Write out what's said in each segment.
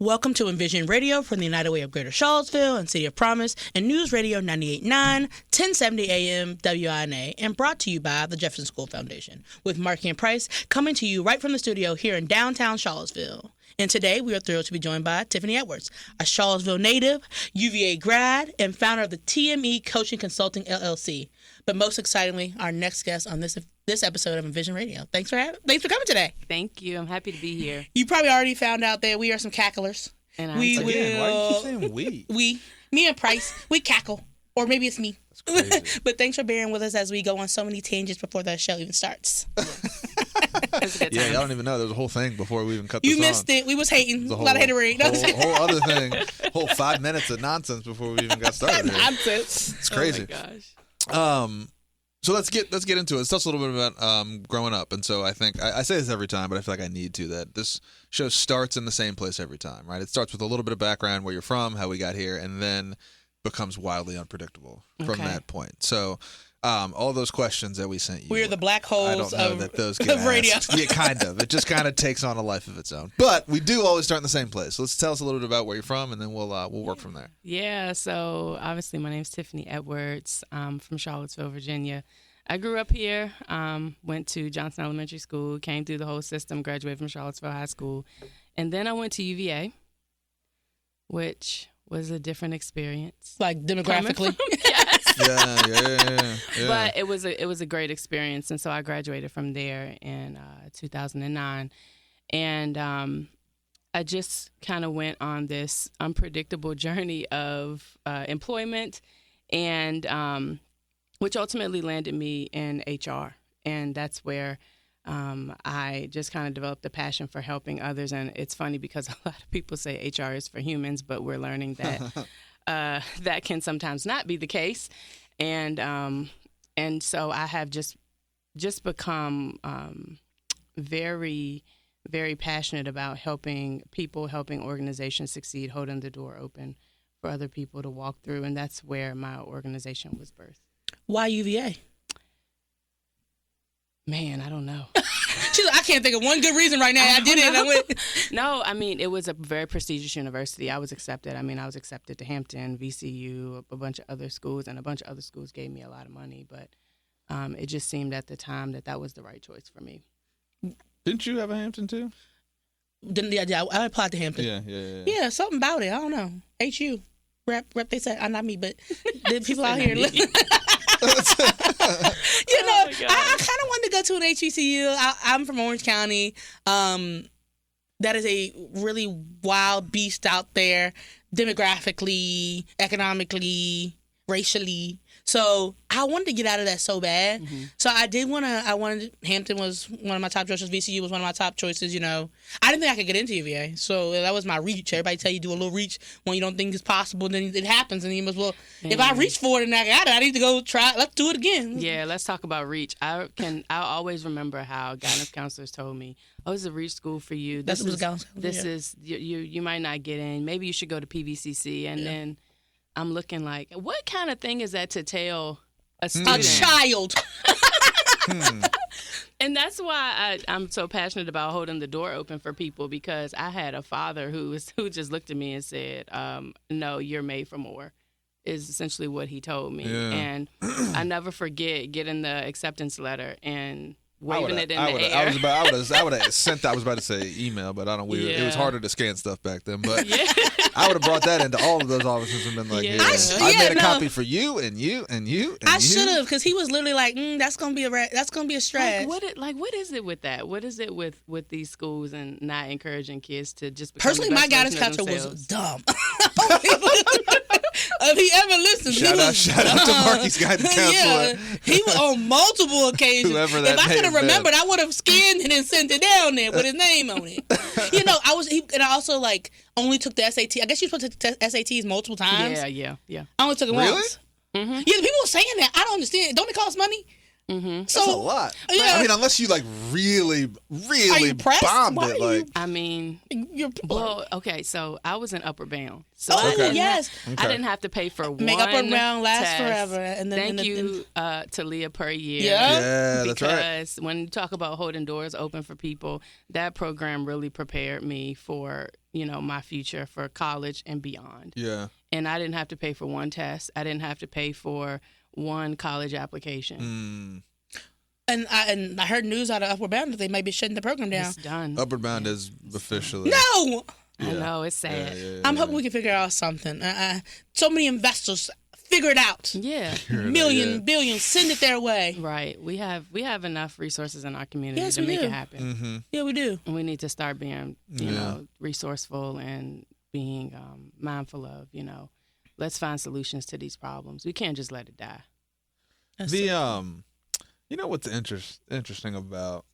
Welcome to Envision Radio from the United Way of Greater Charlottesville and City of Promise and News Radio 98.9, 1070 AM WINA, and brought to you by the Jefferson School Foundation, with Markiana and Price coming to you right from the studio here in downtown Charlottesville. And today we are thrilled to be joined by Tiffany Edwards, a Charlottesville native, UVA grad, and founder of the TME Coaching Consulting LLC. But most excitingly, our next guest on this episode of Envision Radio. Thanks for coming today. Thank you. I'm happy to be here. You probably already found out that we are some cacklers. And Why do you keep saying we? Me and Price, we cackle. Or maybe it's me. That's crazy. But thanks for bearing with us as we go on so many tangents before the show even starts. Yeah, y'all don't even know. There was a whole thing before we even cut this You missed it. We was hating. A lot of haterade. Whole other thing. Whole 5 minutes of nonsense before we even got started. Nonsense. It's crazy. Oh my gosh. So let's get into it. Let's talk a little bit about growing up. And so I think I say this every time, but I feel like I need to. That this show starts in the same place every time, right? It starts with a little bit of background, where you're from, how we got here, and then becomes wildly unpredictable from that point. So all those questions that we sent you, We're the black holes I don't know that those get of radio. asked. Yeah, kind of. It just kind of takes on a life of its own. But we do always start in the same place. So let's tell us a little bit about where you're from, and then we'll work from there. Yeah, so obviously my name's Tiffany Edwards. I'm from Charlottesville, Virginia. I grew up here, went to Johnson Elementary School, came through the whole system, graduated from Charlottesville High School. And then I went to UVA, which was a different experience. Like demographically. Yes. Yeah. But it was a great experience, and so I graduated from there in 2009, and I just kind of went on this unpredictable journey of employment, and which ultimately landed me in HR, and that's where I just kind of developed a passion for helping others. And it's funny because a lot of people say HR is for humans, but we're learning that that can sometimes not be the case. And so I have just become very, very passionate about helping people, helping organizations succeed, holding the door open for other people to walk through. And that's where my organization was birthed. Why UVA? Man, I don't know. She's like, I can't think of one good reason right now. I did it. I went. No, I mean, it was a very prestigious university. I was accepted. I mean, I was accepted to Hampton, VCU, a bunch of other schools, and a bunch of other schools gave me a lot of money. But it just seemed at the time that was the right choice for me. Didn't you have a Hampton too? Yeah, I applied to Hampton. Yeah. Yeah, something about it. I don't know. HU. Rep, they said, not me, but the people out here. I kind of wanted to go to an HBCU. I'm from Orange County. That is a really wild beast out there, demographically, economically, racially. So I wanted to get out of that so bad. Mm-hmm. So Hampton was one of my top choices. VCU was one of my top choices, I didn't think I could get into UVA. So that was my reach. Everybody tell you do a little reach when you don't think it's possible, then it happens. And you must, if I reach for it and I got it, I need to go try it. Let's do it again. Yeah, let's talk about reach. I always remember how guidance counselors told me, oh, this is a reach school for you. This is you might not get in. Maybe you should go to PVCC. And then I'm looking like, what kind of thing is that to tell a student? A child. And that's why I'm so passionate about holding the door open for people, because I had a father who just looked at me and said, no, you're made for more, is essentially what he told me. Yeah. And I never forget getting the acceptance letter and waving it in the air. I would have sent that. I was about to say email, but I don't. It was harder to scan stuff back then. But I would have brought that into all of those offices and been like, I made a copy for you and you and you. And I should have, because he was literally like, that's gonna be a stretch. What is it with that? What is it with these schools and not encouraging kids to just become personally, the best my guidance version of counselor was themselves? dumb. If he ever listens, shout out to Marky's guidance counselor. Yeah, he was on multiple occasions. Whoever that if I could have may have remembered, I would have scanned it and sent it down there with his name on it. And I also only took the SAT. I guess you're supposed to take SATs multiple times. Yeah. I only took it once. Mm-hmm. Yeah, the people were saying that. I don't understand. Don't it cost money? Mm-hmm. So, that's a lot. Yeah. I mean, unless you really bombed it. Well, okay, so I was in Upper Bound. So yes. I didn't have to pay for one Make Upper Bound last test. forever. And then, Thank you to Leah per year. Yeah, that's right. Because when you talk about holding doors open for people, that program really prepared me for my future for college and beyond. Yeah. And I didn't have to pay for one test. I didn't have to pay for one college application. And I heard news out of Upward Bound that they may be shutting the program down. It's done. Upward Bound is officially. No! I know, it's sad. I'm hoping we can figure out something. So many investors figure it out. Yeah. Million, billion, send it their way. Right. We have enough resources in our community Yes, to we make do. it happen. Mm-hmm. Yeah, we do. And we need to start being, resourceful and being mindful of, let's find solutions to these problems. We can't just let it die. What's interesting about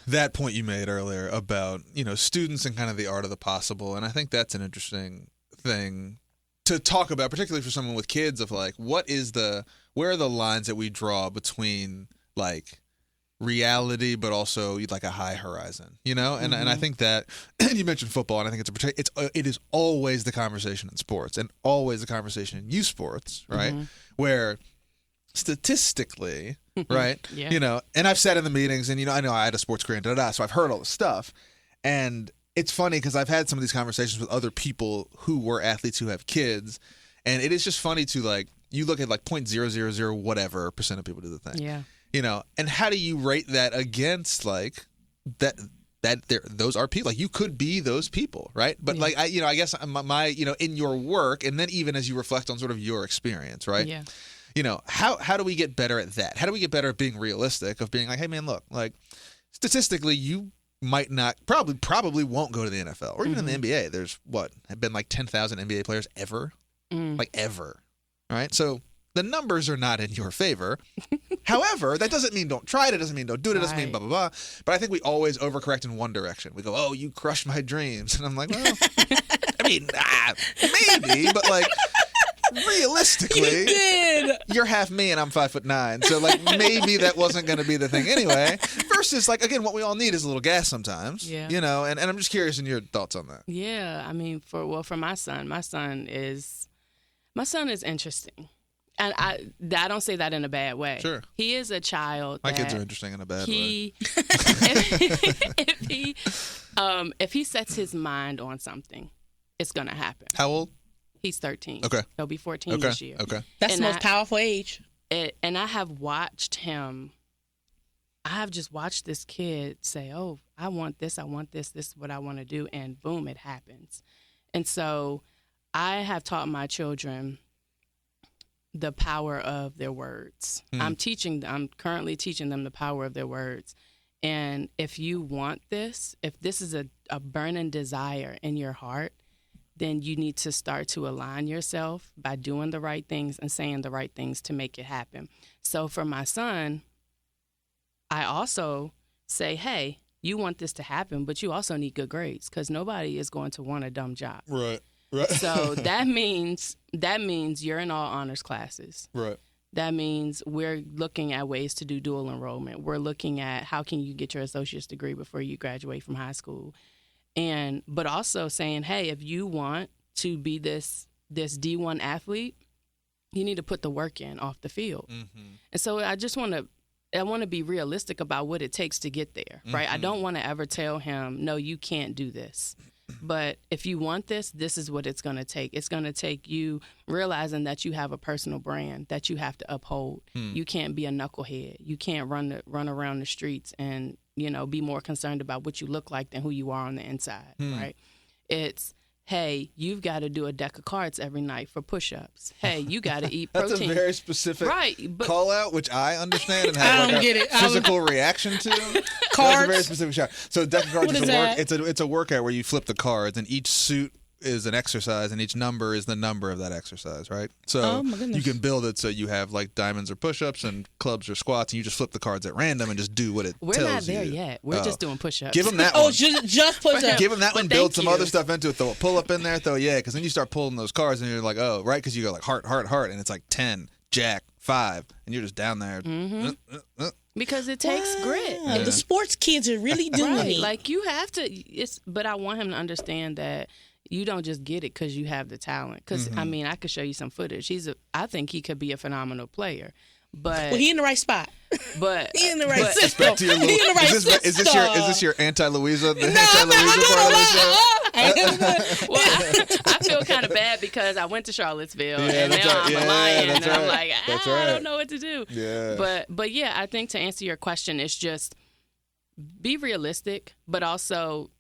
that point you made earlier about, students and kind of the art of the possible. And I think that's an interesting thing to talk about, particularly for someone with kids, of like, where are the lines that we draw between like reality, but also like a high horizon, and I think that you mentioned football, and I think it is always the conversation in sports and always the conversation in youth sports, right? Where statistically, right, Yeah. And I've sat in the meetings, and I know I had a sports career, so I've heard all this stuff, and it's funny because I've had some of these conversations with other people who were athletes who have kids, and it is just funny to like, you look at like 0.000 whatever % of people do the thing. Yeah. And how do you rate that against like that those are people, like you could be those people, right? But like I guess my in your work, and then even as you reflect on sort of your experience, right? Yeah. How do we get better at that? How do we get better at being realistic, of being like, hey man, look, like statistically you might not, probably won't go to the NFL or even in the NBA. There's have been like 10,000 NBA players ever, like ever, right? So the numbers are not in your favor. However, that doesn't mean don't try it. It doesn't mean don't do it. It doesn't mean blah, blah, blah. But I think we always overcorrect in one direction. We go, oh, you crushed my dreams. And I'm like, well, I mean, maybe, but like realistically, you're half me and I'm 5'9". So like maybe that wasn't going to be the thing anyway. Versus like, again, what we all need is a little gas sometimes, and I'm just curious in your thoughts on that. Yeah. I mean, for my son is interesting. And I don't say that in a bad way. Sure. He is a child. My kids are interesting in a bad way. If he sets his mind on something, it's going to happen. How old? He's 13. Okay. He'll be 14 this year. Okay. That's the most powerful age. And I have watched him. I have just watched this kid say, oh, I want this, this is what I want to do, and boom, it happens. And so I have taught my children the power of their words. I'm currently teaching them the power of their words. And if you want this, if this is a burning desire in your heart, then you need to start to align yourself by doing the right things and saying the right things to make it happen. So for my son, I also say, hey, you want this to happen, but you also need good grades, because nobody is going to want a dumb job. Right. So that means you're in all honors classes. Right. That means we're looking at ways to do dual enrollment. We're looking at how can you get your associate's degree before you graduate from high school. But also saying, hey, if you want to be this D1 athlete, you need to put the work in off the field. Mm-hmm. And so I want to be realistic about what it takes to get there, right? Mm-hmm. I don't want to ever tell him, no, you can't do this. But if you want this, this is what it's going to take. It's going to take you realizing that you have a personal brand that you have to uphold. You can't be a knucklehead. You can't run around the streets and, be more concerned about what you look like than who you are on the inside, right? It's, hey, you've got to do a deck of cards every night for push-ups. Hey, you got to eat protein. That's a very specific but call out, which I understand and have physical reaction to. Cards. That's a very specific shot. So deck of cards is it's a workout where you flip the cards, and each suit is an exercise, and each number is the number of that exercise, right? So you can build it so you have like diamonds or push-ups and clubs or squats, and you just flip the cards at random and just do what it tells you. We're not there yet. We're just doing push-ups. Give them that one. Oh, just push-ups. Give them that one. Build some other stuff into it. Throw a pull-up in there. Because then you start pulling those cards, and you're like, oh, right? Because you go like heart, and it's like 10, jack, 5, and you're just down there. Because it takes grit. Yeah. The sports kids are really doing it. Like you have to. But I want him to understand that you don't just get it because you have the talent. Because I mean, I could show you some footage. I think he could be a phenomenal player, But Well, he in the right spot. but He in the right but- system. Back to your little, He in the right is this system. your anti-Louisa? The No, anti-Louisa part of the show? well, I feel kind of bad because I went to Charlottesville Yeah, and that's now right. I'm Yeah, a Lion, that's and I'm right. like, That's I right. don't know what to do. Yeah. But yeah, I think to answer your question, it's just be realistic, but also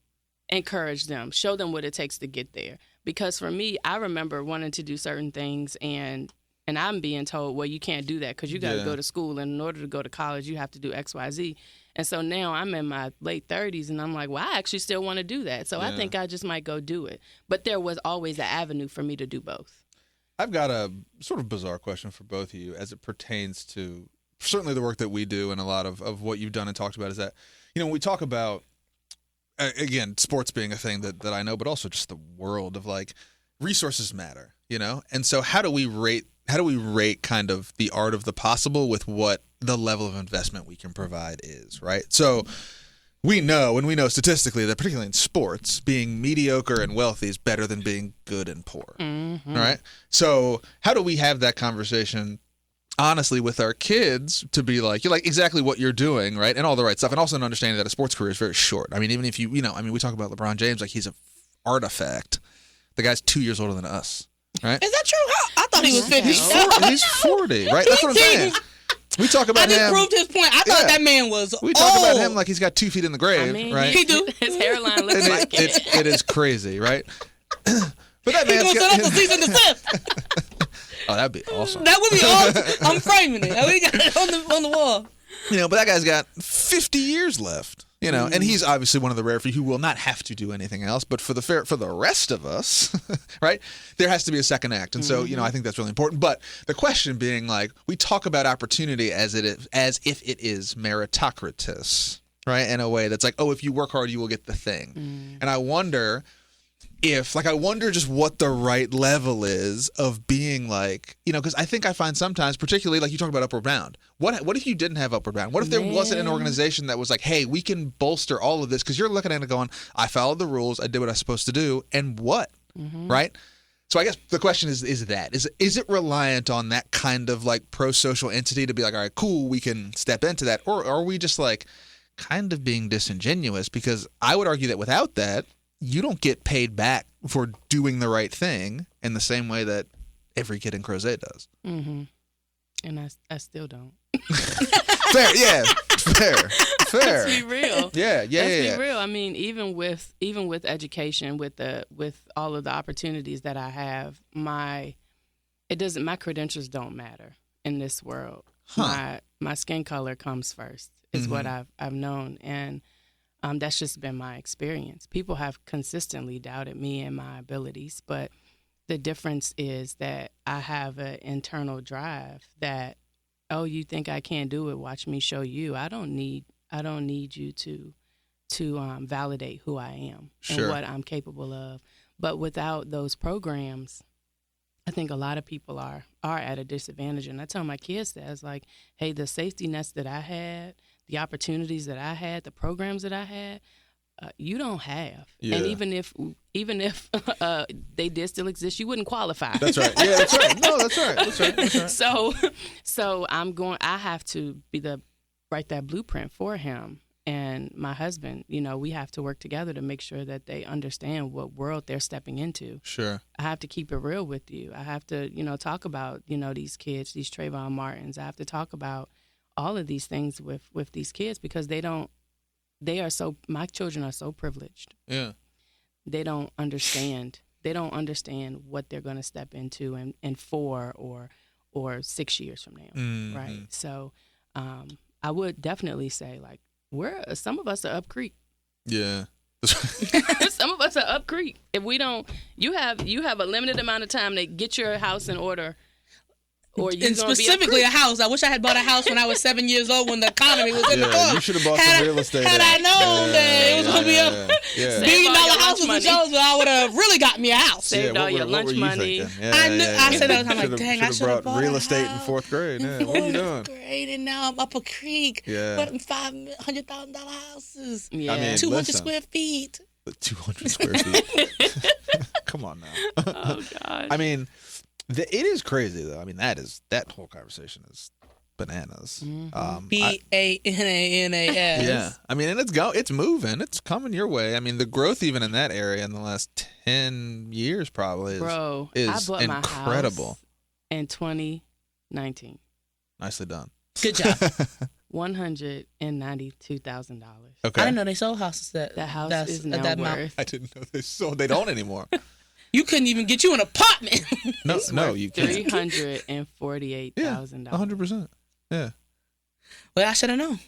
encourage them, show them what it takes to get there. Because for me, I remember wanting to do certain things and I'm being told, well, you can't do that because you got to Yeah. go to school, and in order to go to college, you have to do X, Y, Z. And so now I'm in my late 30s, and I'm like, well, I actually still want to do that. So I Yeah. think I just might go do it. But there was always an avenue for me to do both. I've got a sort of bizarre question for both of you as it pertains to certainly the work that we do, and a lot of what you've done and talked about is that, when we talk about, again, sports being a thing that I know, but also just the world of like resources matter, And so how do we rate kind of the art of the possible with what the level of investment we can provide is, right? So we know statistically that particularly in sports, being mediocre and wealthy is better than being good and poor, right? So how do we have that conversation honestly with our kids to be like, you're like exactly what you're doing, right? And all the right stuff. And also an understanding that a sports career is very short. I mean, even if we talk about LeBron James, like he's an artifact. The guy's 2 years older than us, right? Is that true? I thought he was 50. He's 40, right? That's what I'm saying. We talk I about just him. proved his point. I thought Yeah. that man was We talk about old. him like he's got 2 feet in the grave, I mean, right? He do. His hairline looks And like it. it is crazy, right? But that He's man's gonna set up the cease and desist. Oh, that'd be awesome. That would be awesome. I'm framing it. We got it on the wall. But that guy's got 50 years left. And he's obviously one of the rare few who will not have to do anything else. But for the rest of us, right, there has to be a second act. And so, I think that's really important. But the question being like, we talk about opportunity as if it is meritocratic, right, in a way that's like, oh, if you work hard, you will get the thing. And I wonder just what the right level is of being like, because I think I find sometimes, particularly like you talk about Upward Bound, what if you didn't have Upward Bound? What if there wasn't an organization that was like, hey, we can bolster all of this? Because you're looking at it going, I followed the rules, I did what I was supposed to do, and what, right? So I guess the question is it reliant on that kind of like pro-social entity to be like, all right, cool, we can step into that? Or are we just like kind of being disingenuous? Because I would argue that without that, you don't get paid back for doing the right thing in the same way that every kid in Crozet does. Mm-hmm. And I still don't. Fair, yeah. Fair. Let's be real. Yeah. Let's be real. I mean, even with education, with all of the opportunities that I have, my credentials don't matter in this world. Huh. My skin color comes first, is what I've known, and that's just been my experience. People have consistently doubted me and my abilities, but the difference is that I have an internal drive that, oh, you think I can't do it? Watch me show you. I don't need you to validate who I am and what I'm capable of. But without those programs, I think a lot of people are at a disadvantage. And I tell my kids that, it's like, hey, the safety nets that I had, the opportunities that I had, the programs that I had, you don't have. Yeah. And even if they did still exist, you wouldn't qualify. That's right. Yeah, that's right. No, that's right. That's right. So I have to write that blueprint for him and my husband. We have to work together to make sure that they understand what world they're stepping into. Sure. I have to keep it real with you. I have to, talk about, these kids, these Trayvon Martins. I have to talk about all of these things with these kids because my children are so privileged. Yeah. They don't understand. They don't understand what they're going to step into in 4 or 6 years from now. Right. So, I would definitely say like some of us are up creek. Yeah. Some of us are up creek. If we don't, you have a limited amount of time to get your house in order. And specifically a house. I wish I had bought a house when I was 7 years old when the economy was in the book. You should have bought some real estate. Had I known that it was going to be $1 billion houses and shows, I would have really got me a house. Saved all your lunch money. I said that. I'm like, dang, I should have bought real a estate house. in fourth grade. Yeah, what are you doing? Grade, and now I'm up a creek. Yeah. But $500,000 houses. Yeah. I mean, 200 listen. square feet. 200 square feet. Come on now. Oh God. I mean, it is crazy though. I mean, that whole conversation is bananas. BANANAS. Yeah, I mean, and it's moving, it's coming your way. I mean, the growth even in that area in the last 10 years probably is I bought incredible. My house in 2019. Nicely done. Good job. $192,000. Okay, I didn't know they sold houses that House is at now that amount. worth. I didn't know they don't anymore. You couldn't even get you an apartment. No, you can't. $348,000. Yeah, 100%. Yeah. Well, I should have known.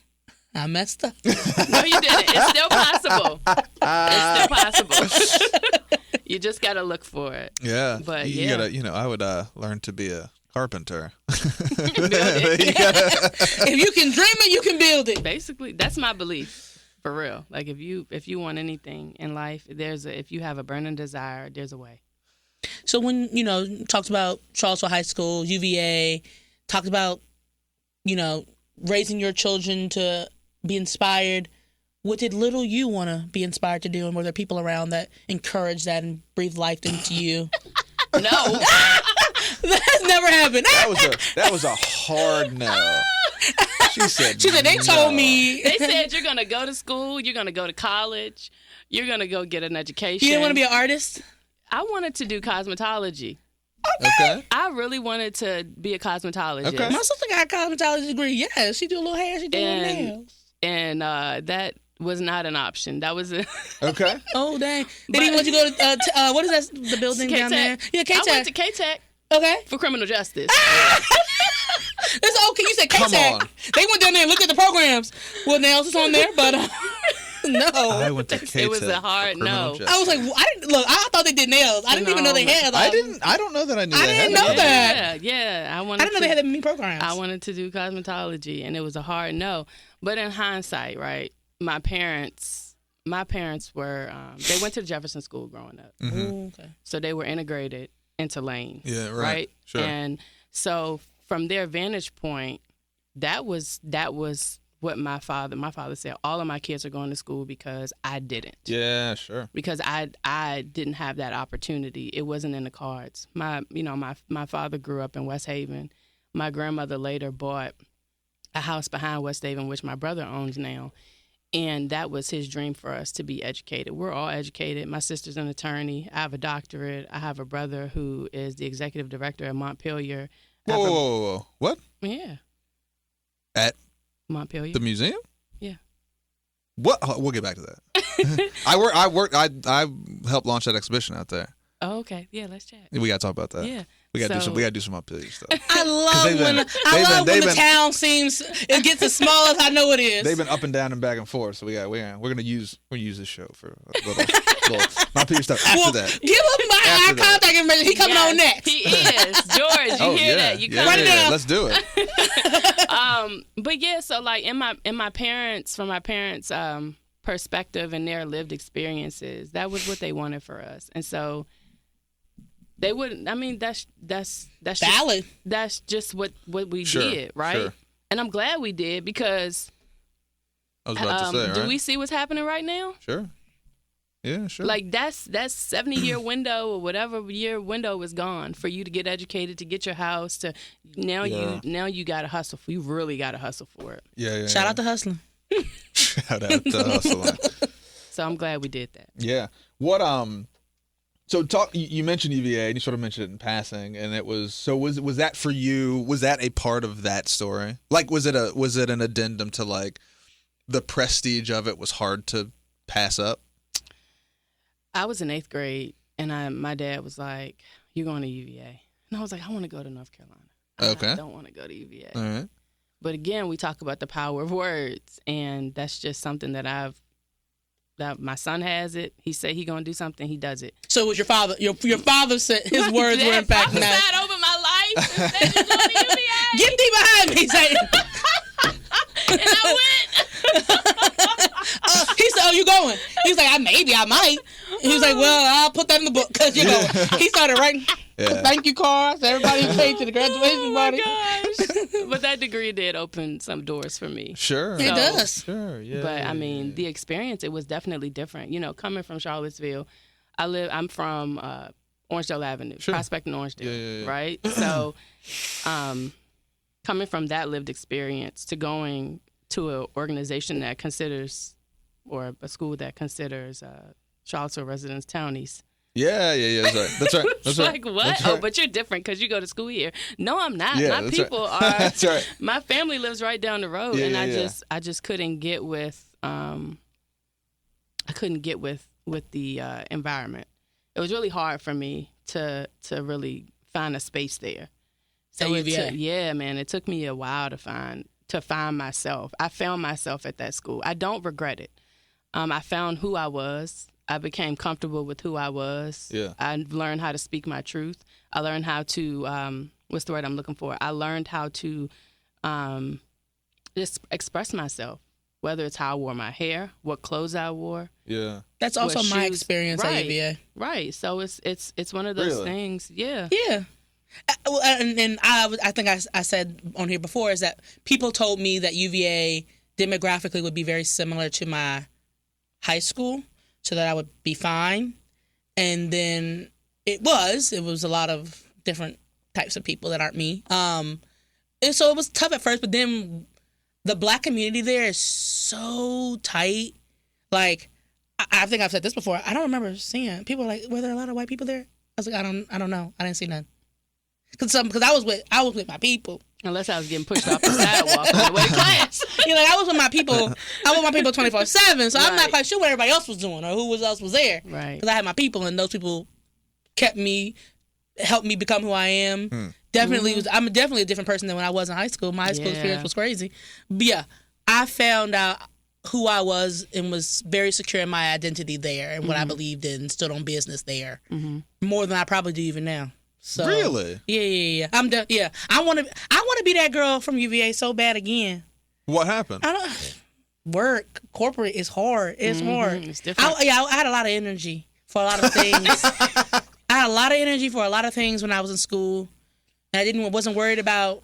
I messed up. No, you didn't. It's still possible. It's still possible. You just got to look for it. Yeah. But you yeah. gotta, I would learn to be a carpenter. If you can dream it, you can build it. Basically, that's my belief. For real. Like if you want anything in life, if you have a burning desire, there's a way. So when, talked about Charlottesville High School, UVA, talked about, raising your children to be inspired, what did little you want to be inspired to do? And were there people around that encouraged that and breathed life into you? No. That's never happened. That was a hard no. She said they told me. They said you're going to go to school, you're going to go to college, you're going to go get an education. You didn't want to be an artist? I wanted to do cosmetology. Okay. I really wanted to be a cosmetologist. Okay. My sister got a cosmetology degree. Yeah, she do a little hair, she do a little nails. And that was not an option. That was Okay. Oh, dang. Did he want you to go to, what is that, the building down there? Yeah, K-Tech. I went to K-Tech. Okay. For criminal justice. It's okay. You said Come K-Tech. on. They went down there and looked at the programs. Well, nails is on there, but no. I went to K-Tech. It was a hard no. I was like, I thought they did nails. I didn't even know they had. I don't know that I knew. I didn't know that. Yeah. I didn't know they had that many programs. I wanted to do cosmetology, and it was a hard no. But in hindsight, right, my parents were, they went to the Jefferson School growing up. Mm-hmm. Okay. So they were integrated into Lane. Yeah, right. Sure. And so from their vantage point, that was what my father said, all of my kids are going to school because I didn't. Yeah, sure. Because I didn't have that opportunity. It wasn't in the cards. My father grew up in West Haven. My grandmother later bought a house behind West Haven, which my brother owns now. And that was his dream for us, to be educated. We're all educated. My sister's an attorney. I have a doctorate. I have a brother who is the executive director at Montpelier. Whoa. What? Yeah. At Montpelier. the museum? Yeah. What? We'll get back to that. I helped launch that exhibition out there. Oh, okay. Yeah, let's chat. We got to talk about that. Yeah. We got to do some Montpelier stuff. I love when the town seems it gets as small as I know it is. They've been up and down and back and forth, so we're gonna use this show for a little Montpelier stuff after that. Give him our contact information. He coming on next. He is. George, you hear that? You come right now. Let's do it. But yeah, so like from my parents' perspective and their lived experiences, that was what they wanted for us, and so. They wouldn't. I mean, that's valid. That's just what we did, right? Sure. And I'm glad we did, because I was about to say, right? Do we see what's happening right now? Sure. Yeah, sure. Like that 70-year window or whatever year window is gone for you to get educated, to get your house. To now you got to hustle. You really got to hustle for it. Yeah. Shout out to hustling. Shout out to hustling. So I'm glad we did that. Yeah. What So you mentioned UVA, and you sort of mentioned it in passing, and it was that for you? Was that a part of that story? Like, was it an addendum to like the prestige of it was hard to pass up? I was in 8th grade, and my dad was like, "You're going to UVA," and I was like, "I want to go to North Carolina. Okay, I don't want to go to UVA." All right. But again, we talk about the power of words, and that's just something that my son has it. He said he gonna do something. He does it. So it was your father? Your father said his words were impacting that. Prophesied over my life and said you're going to UVA. Get thee behind me, Satan. And I went. He said, "Oh, you going?" He was like, "I might." He was like, "Well, I'll put that in the book because you're going." He started writing thank you cards. Everybody who came to the graduation party. Oh my gosh! But that degree did open some doors for me. Sure, it does. Sure, yeah. But I mean, the experience, it was definitely different. You know, coming from Charlottesville, I'm from Orangedale Avenue, Prospect and Orangedale, right? So, coming from that lived experience to going to an organization that considers, or a school that considers Charlottesville residents townies. Yeah. That's right. That's right. Like, what? That's Oh, right. but you're different because you go to school here. No, I'm not. Yeah, My that's people right. are. That's right. My family lives right down the road, Yeah, and yeah, I just couldn't get with. I couldn't get with the environment. It was really hard for me to really find a space there. So At UVA. yeah, man, it took me a while to find myself. I found myself at that school. I don't regret it. I found who I was. I became comfortable with who I was. Yeah. I learned how to speak my truth. I learned how to what's the word I'm looking for? I learned how to just express myself, whether it's how I wore my hair, what clothes I wore. Yeah. That's also What my shoes- experience right. at UVA. Right. So it's one of those Really? things. Yeah. Yeah. And I think I said on here before is that people told me that UVA demographically would be very similar to my high school, so that I would be fine. And then it was a lot of different types of people that aren't me. And so it was tough at first, but then the black community there is so tight. Like, I think I've said this before. I don't remember seeing people like, were there a lot of white people there? I was like, I don't know. I didn't see none. Because I was with my people. Unless I was getting pushed off the sidewalk on the way to class. You know, I was with my people. I was with my people 24/7. So I'm not Right. quite sure what everybody else was doing or who else was there. Right. Because I had my people, and those people helped me become who I am. Definitely, I'm definitely a different person than when I was in high school. My high school Yeah. experience was crazy. But yeah, I found out who I was and was very secure in my identity there and what I believed in, stood on business there, more than I probably do even now. So Really? yeah. I'm done. Yeah, I want to be that girl from UVA so bad again. What happened? I don't work. Corporate is hard. It's hard. It's different. I had a lot of energy for a lot of things. I had a lot of energy for a lot of things when I was in school. And I wasn't worried about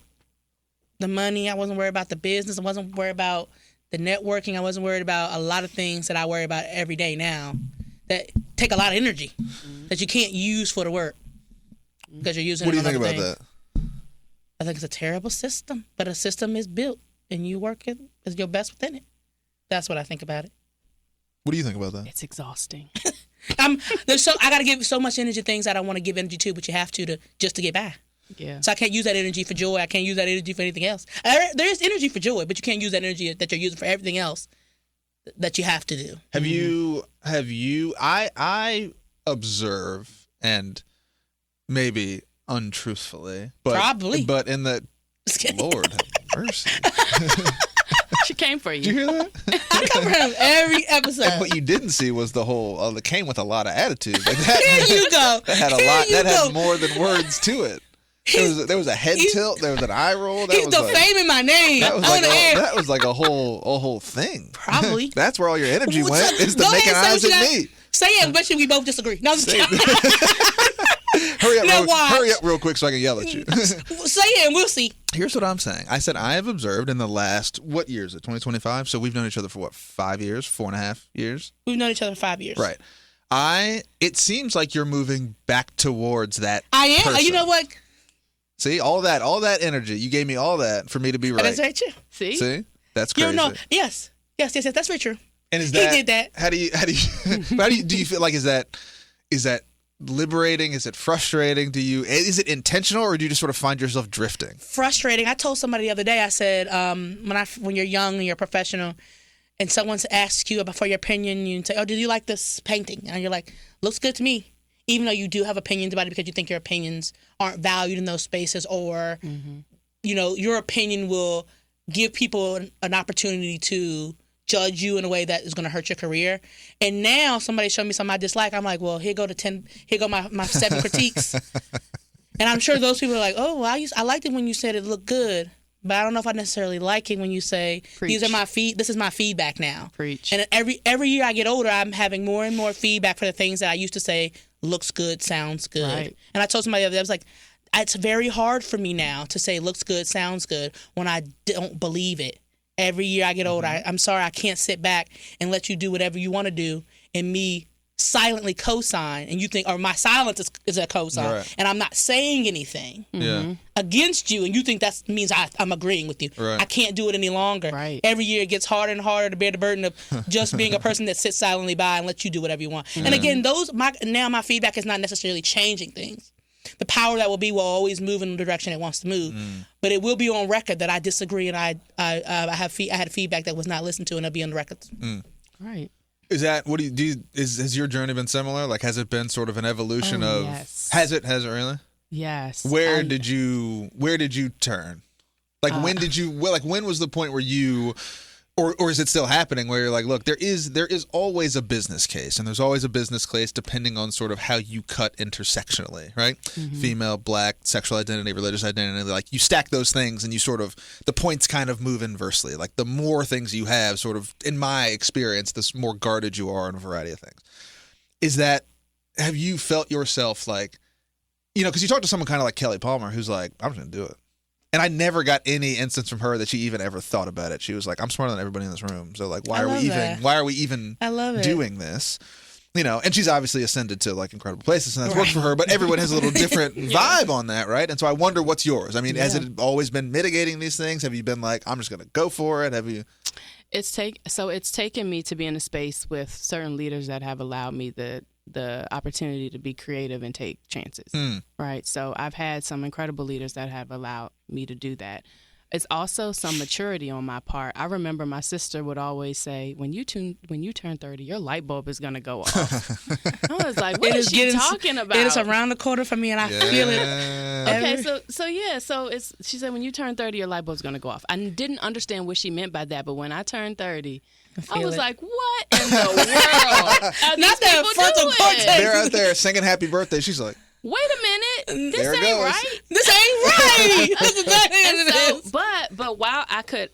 the money. I wasn't worried about the business. I wasn't worried about the networking. I wasn't worried about a lot of things that I worry about every day now that take a lot of energy that you can't use for the work because you're using What do it you on think other about things. that? I think it's a terrible system, but a system is built and you work it as your best within it. That's what I think about it. What do you think about that? It's exhausting. I got to give so much energy to things I don't want to give energy to, but you have to just to get by. Yeah. So I can't use that energy for joy. I can't use that energy for anything else. There is energy for joy, but you can't use that energy that you're using for everything else that you have to do. Have you I observe, and maybe untruthfully, but Probably. but in the Just kidding. Lord have mercy. She came for Did you you. hear that? I cover him every episode. And what you didn't see was the whole. It came with a lot of attitude. Like that, Here you go. that had a Here lot. you That go. had more than words to it. There was a head tilt. There was an eye roll. That He's was the like, fame in my name. that was on like the air. that was like a whole thing. Probably. That's where all your energy Well, went. so- Is to go making ahead, eyes say at what you me. Say it, but we both disagree. No, I'm just kidding. Now watch. Hurry up real quick so I can yell at you. Say it and we'll see. Here's what I'm saying. I said I have observed in the last, what year is it, 2025? So we've known each other for what, 5 years, 4.5 years? We've known each other for 5 years. Right. It seems like you're moving back towards that I am. person. You know what? See, all that energy. You gave me all that for me to be right. That's very true. See? See? That's You crazy. know, yes. That's very true. And is He that, did that. How do you feel like, is that liberating? Is it frustrating? Is it intentional, or do you just sort of find yourself drifting? Frustrating. I told somebody the other day, I said, when you're young and you're a professional and someone asks you for your opinion, you say, oh, did you like this painting? And you're like, looks good to me. Even though you do have opinions about it because you think your opinions aren't valued in those spaces, or, your opinion will give people an opportunity to judge you in a way that is going to hurt your career. And now somebody showed me something I dislike. I'm like, well, here go my 7 critiques. And I'm sure those people are like, oh, well, I liked it when you said it looked good, but I don't know if I necessarily like it when you say, Preach. this is my feedback now. Preach. And every year I get older, I'm having more and more feedback for the things that I used to say looks good, sounds good. Right. And I told somebody the other day, I was like, it's very hard for me now to say looks good, sounds good when I don't believe it. Every year I get older, I'm sorry, I can't sit back and let you do whatever you want to do and me silently co-sign, and you think, or my silence is a co-sign, Right. and I'm not saying anything against you, and you think that means I'm agreeing with you. Right. I can't do it any longer. Right. Every year it gets harder and harder to bear the burden of just being a person that sits silently by and lets you do whatever you want. And again, my feedback is not necessarily changing things. The power that will be will always move in the direction it wants to move, but it will be on record that I disagree, and I had feedback that was not listened to, and it'll be on the record. Right. Is that what do you has your journey been similar? Like, has it been sort of an evolution of? Yes. Has it really? Yes. Where did you turn? Like, when was the point where you, or is it still happening where you're like, look, there is always a business case, and there's always a business case depending on sort of how you cut intersectionally, right? Female, black, sexual identity, religious identity, like you stack those things and you sort of, the points kind of move inversely. Like the more things you have, sort of, in my experience, the more guarded you are on a variety of things. Have you felt yourself like, because you talk to someone kind of like Kelly Palmer, who's like, I'm just going to do it. And I never got any instance from her that she even ever thought about it. She was like, I'm smarter than everybody in this room. So like, why are we even doing this? And she's obviously ascended to like incredible places, and that's worked for her, but everyone has a little different vibe on that, right? And so I wonder, what's yours? I mean, has it always been mitigating these things? Have you been like, I'm just going to go for it? Have you? It's taken me to be in a space with certain leaders that have allowed me the opportunity to be creative and take chances, right? So I've had some incredible leaders that have allowed me to do that. It's also some maturity on my part. I remember my sister would always say, when you turn 30, your light bulb is going to go off. I was like, what is she talking about? It is around the corner for me, and I feel it. Okay, so she said, when you turn 30, your light bulb's going to go off. I didn't understand what she meant by that, but when I turned 30, I was like, what in the world? Not that frontal cortex. They're out there singing happy birthday. She's like, wait a minute, this ain't goes. right. This ain't right. But while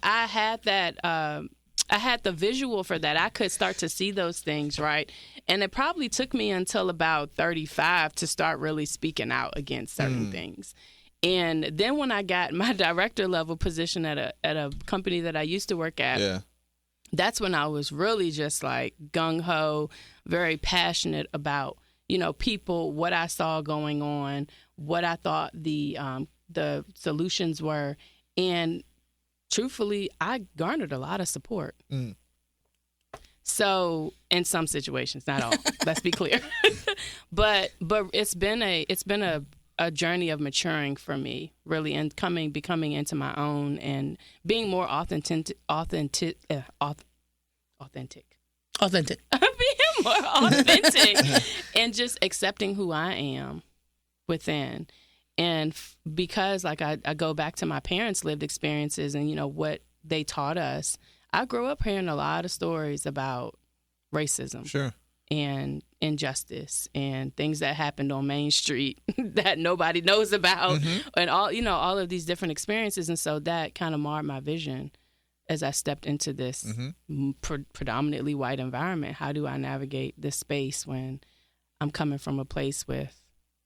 I had that, I had the visual for that. I could start to see those things, right? And it probably took me until about 35 to start really speaking out against certain things. And then when I got my director level position at a company that I used to work at, that's when I was really just like gung-ho, very passionate about, people, what I saw going on, what I thought the solutions were. And truthfully, I garnered a lot of support. So in some situations, not all, let's be clear. but it's been a journey of maturing for me, really, and becoming into my own and being more authentic. Being more authentic and just accepting who I am within. And because like I go back to my parents' lived experiences and, what they taught us, I grew up hearing a lot of stories about racism. Sure. And injustice and things that happened on Main Street that nobody knows about, and all of these different experiences. And so that kind of marred my vision as I stepped into this predominantly white environment. How do I navigate this space when I'm coming from a place with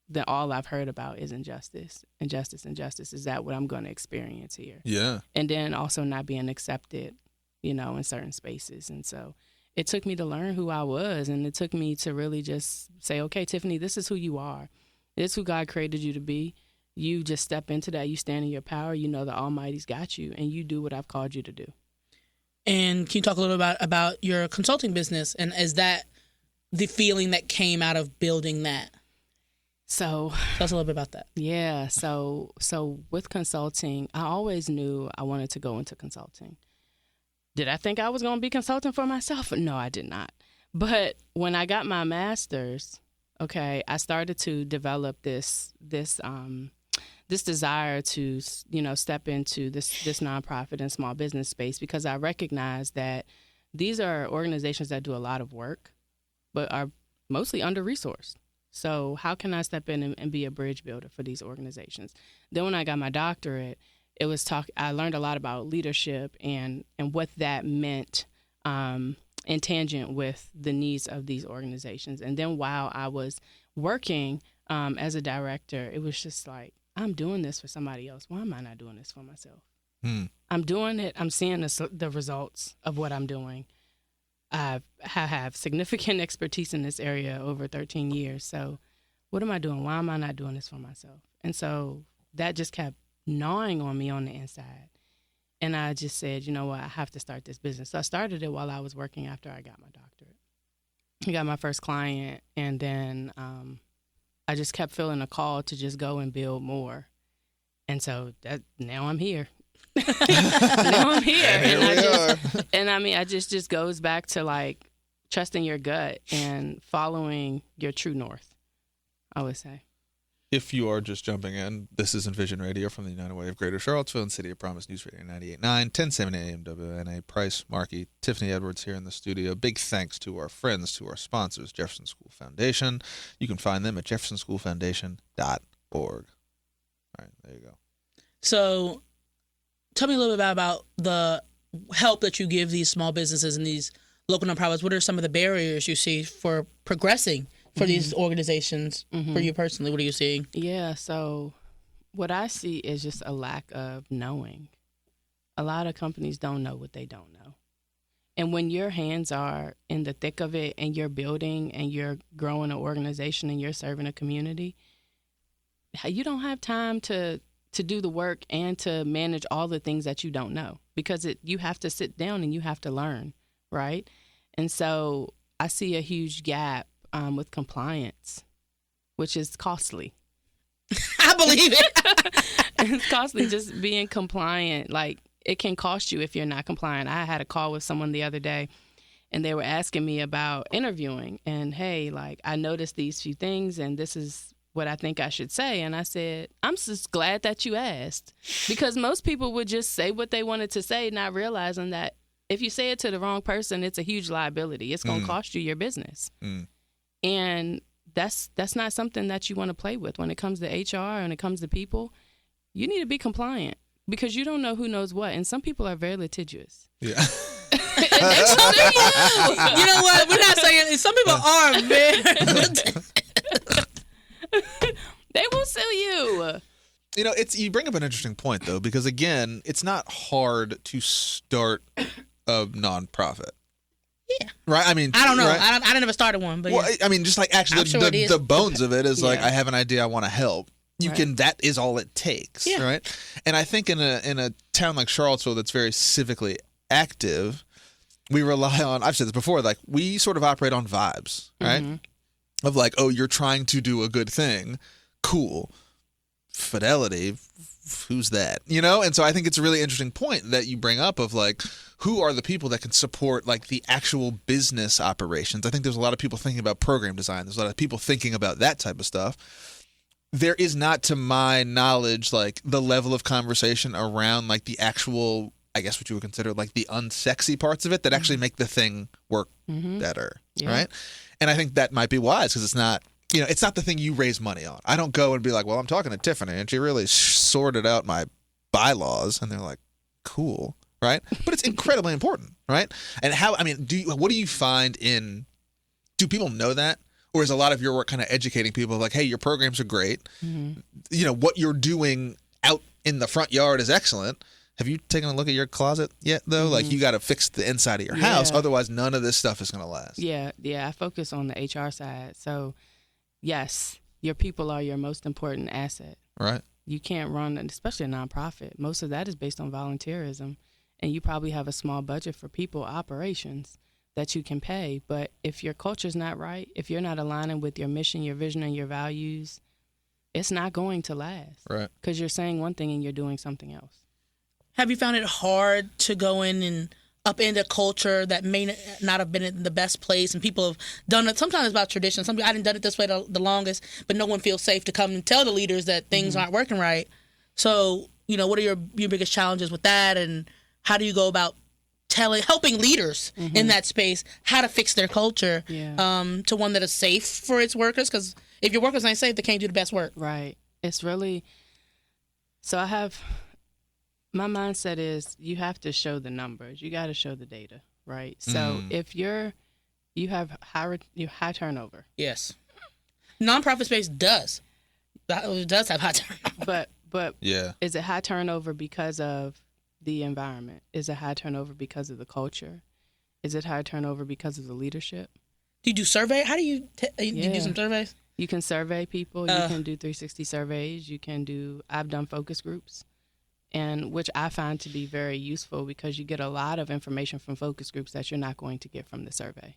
that all I've heard about is injustice. Is that what I'm going to experience here? Yeah. And then also not being accepted, in certain spaces. And so it took me to learn who I was, and it took me to really just say, okay, Tiffany, this is who you are. This is who God created you to be. You just step into that. You stand in your power. You know the Almighty's got you, and you do what I've called you to do. And can you talk a little about your consulting business, and is that the feeling that came out of building that? So tell us a little bit about that. Yeah. So with consulting, I always knew I wanted to go into consulting. Did I think I was going to be consulting for myself? No, I did not. But when I got my master's, I started to develop this desire to, step into this nonprofit and small business space, because I recognize that these are organizations that do a lot of work, but are mostly under-resourced. So how can I step in and be a bridge builder for these organizations? Then when I got my doctorate, I learned a lot about leadership and what that meant in tangent with the needs of these organizations. And then while I was working as a director, it was just like, I'm doing this for somebody else. Why am I not doing this for myself? I'm doing it. I'm seeing the results of what I'm doing. I have significant expertise in this area over 13 years. So what am I doing? Why am I not doing this for myself? And so that just kept gnawing on me on the inside. And I just said, you know what, I have to start this business. So I started it while I was working after I got my doctorate. I got my first client, and then I just kept feeling a call to just go and build more. And so now I'm here. Now I'm here. And I mean, I just goes back to like trusting your gut and following your true north, I would say. If you are just jumping in, this is Envision Radio from the United Way of Greater Charlottesville and City of Promise News Radio 98.9, 1070 AM WNA. Price, Markey, Tiffany Edwards here in the studio. Big thanks to our friends, to our sponsors, Jefferson School Foundation. You can find them at jeffersonschoolfoundation.org. All right, there you go. So tell me a little bit about the help that you give these small businesses and these local nonprofits. What are some of the barriers you see for progressing for these organizations? For you personally, what are you seeing? Yeah, so what I see is just a lack of knowing. A lot of companies don't know what they don't know. And when your hands are in the thick of it and you're building and you're growing an organization and you're serving a community, you don't have time to do the work and to manage all the things that you don't know, because you have to sit down and you have to learn, right? And so I see a huge gap with compliance, which is costly. I believe it. It's costly just being compliant. Like, it can cost you if you're not compliant. I had a call with someone the other day, and they were asking me about interviewing. And, hey, like, I noticed these few things, and this is what I think I should say. And I said, I'm just glad that you asked, because most people would just say what they wanted to say, not realizing that if you say it to the wrong person, it's a huge liability. It's going to cost you your business. And that's not something that you want to play with when it comes to HR and when it comes to people. You need to be compliant, because you don't know who knows what. And some people are very litigious. Yeah. You know what? We're not saying some people are very. They will sue you. You know, you bring up an interesting point, though, because, again, it's not hard to start a nonprofit. Yeah. Right? I mean, I don't know. Right? I never started one, but well, I mean, just like actually the bones of it is like, Yeah. I have an idea, I want to help. You Right. can. That is all it takes, Yeah. right? And I think in a town like Charlottesville that's very civically active, we rely on. I've said this before. Like, we sort of operate on vibes, right? Of like, oh, you're trying to do a good thing, cool. Fidelity, who's that? You know? And so I think it's a really interesting point that you bring up of like, who are the people that can support like the actual business operations? I think there's a lot of people thinking about program design. There's a lot of people thinking about that type of stuff. There is not, to my knowledge, like the level of conversation around like the actual, I guess what you would consider like the unsexy parts of it that actually make the thing work better, right? And I think that might be wise, because it's not, you know, it's not the thing you raise money on. I don't go and be like, well, I'm talking to Tiffany and she really sorted out my bylaws, and they're like, cool, right? But it's incredibly important, right? And what do you find do people know that? Or is a lot of your work kind of educating people like, hey, your programs are great. You know, what you're doing out in the front yard is excellent. Have you taken a look at your closet yet, though? Like, you got to fix the inside of your house. Otherwise, none of this stuff is going to last. Yeah. I focus on the HR side. So, yes, your people are your most important asset. Right. You can't run, especially a nonprofit. Most of that is based on volunteerism. And you probably have a small budget for people operations that you can pay. But if your culture's not right, if you're not aligning with your mission, your vision, and your values, it's not going to last. Right. Because you're saying one thing and you're doing something else. have you found it hard to go in and upend a culture that may not have been in the best place, and people have done it? Sometimes it's about tradition. Some people, I didn't done it this way the longest, but no one feels safe to come and tell the leaders that things aren't working right. So, what are your biggest challenges with that, and how do you go about helping leaders in that space how to fix their culture to one that is safe for its workers? Because if your workers ain't safe, they can't do the best work. Right. It's really, so my mindset is you have to show the numbers. You got to show the data, right? So if you have high turnover. Yes. Nonprofit space does. It does have high turnover. But is it high turnover because of the environment? Is it high turnover because of the culture? Is it high turnover because of the leadership? Do you do survey? How do you do some surveys? You can survey people. You can do 360 surveys. I've done focus groups, and which I find to be very useful because you get a lot of information from focus groups that you're not going to get from the survey.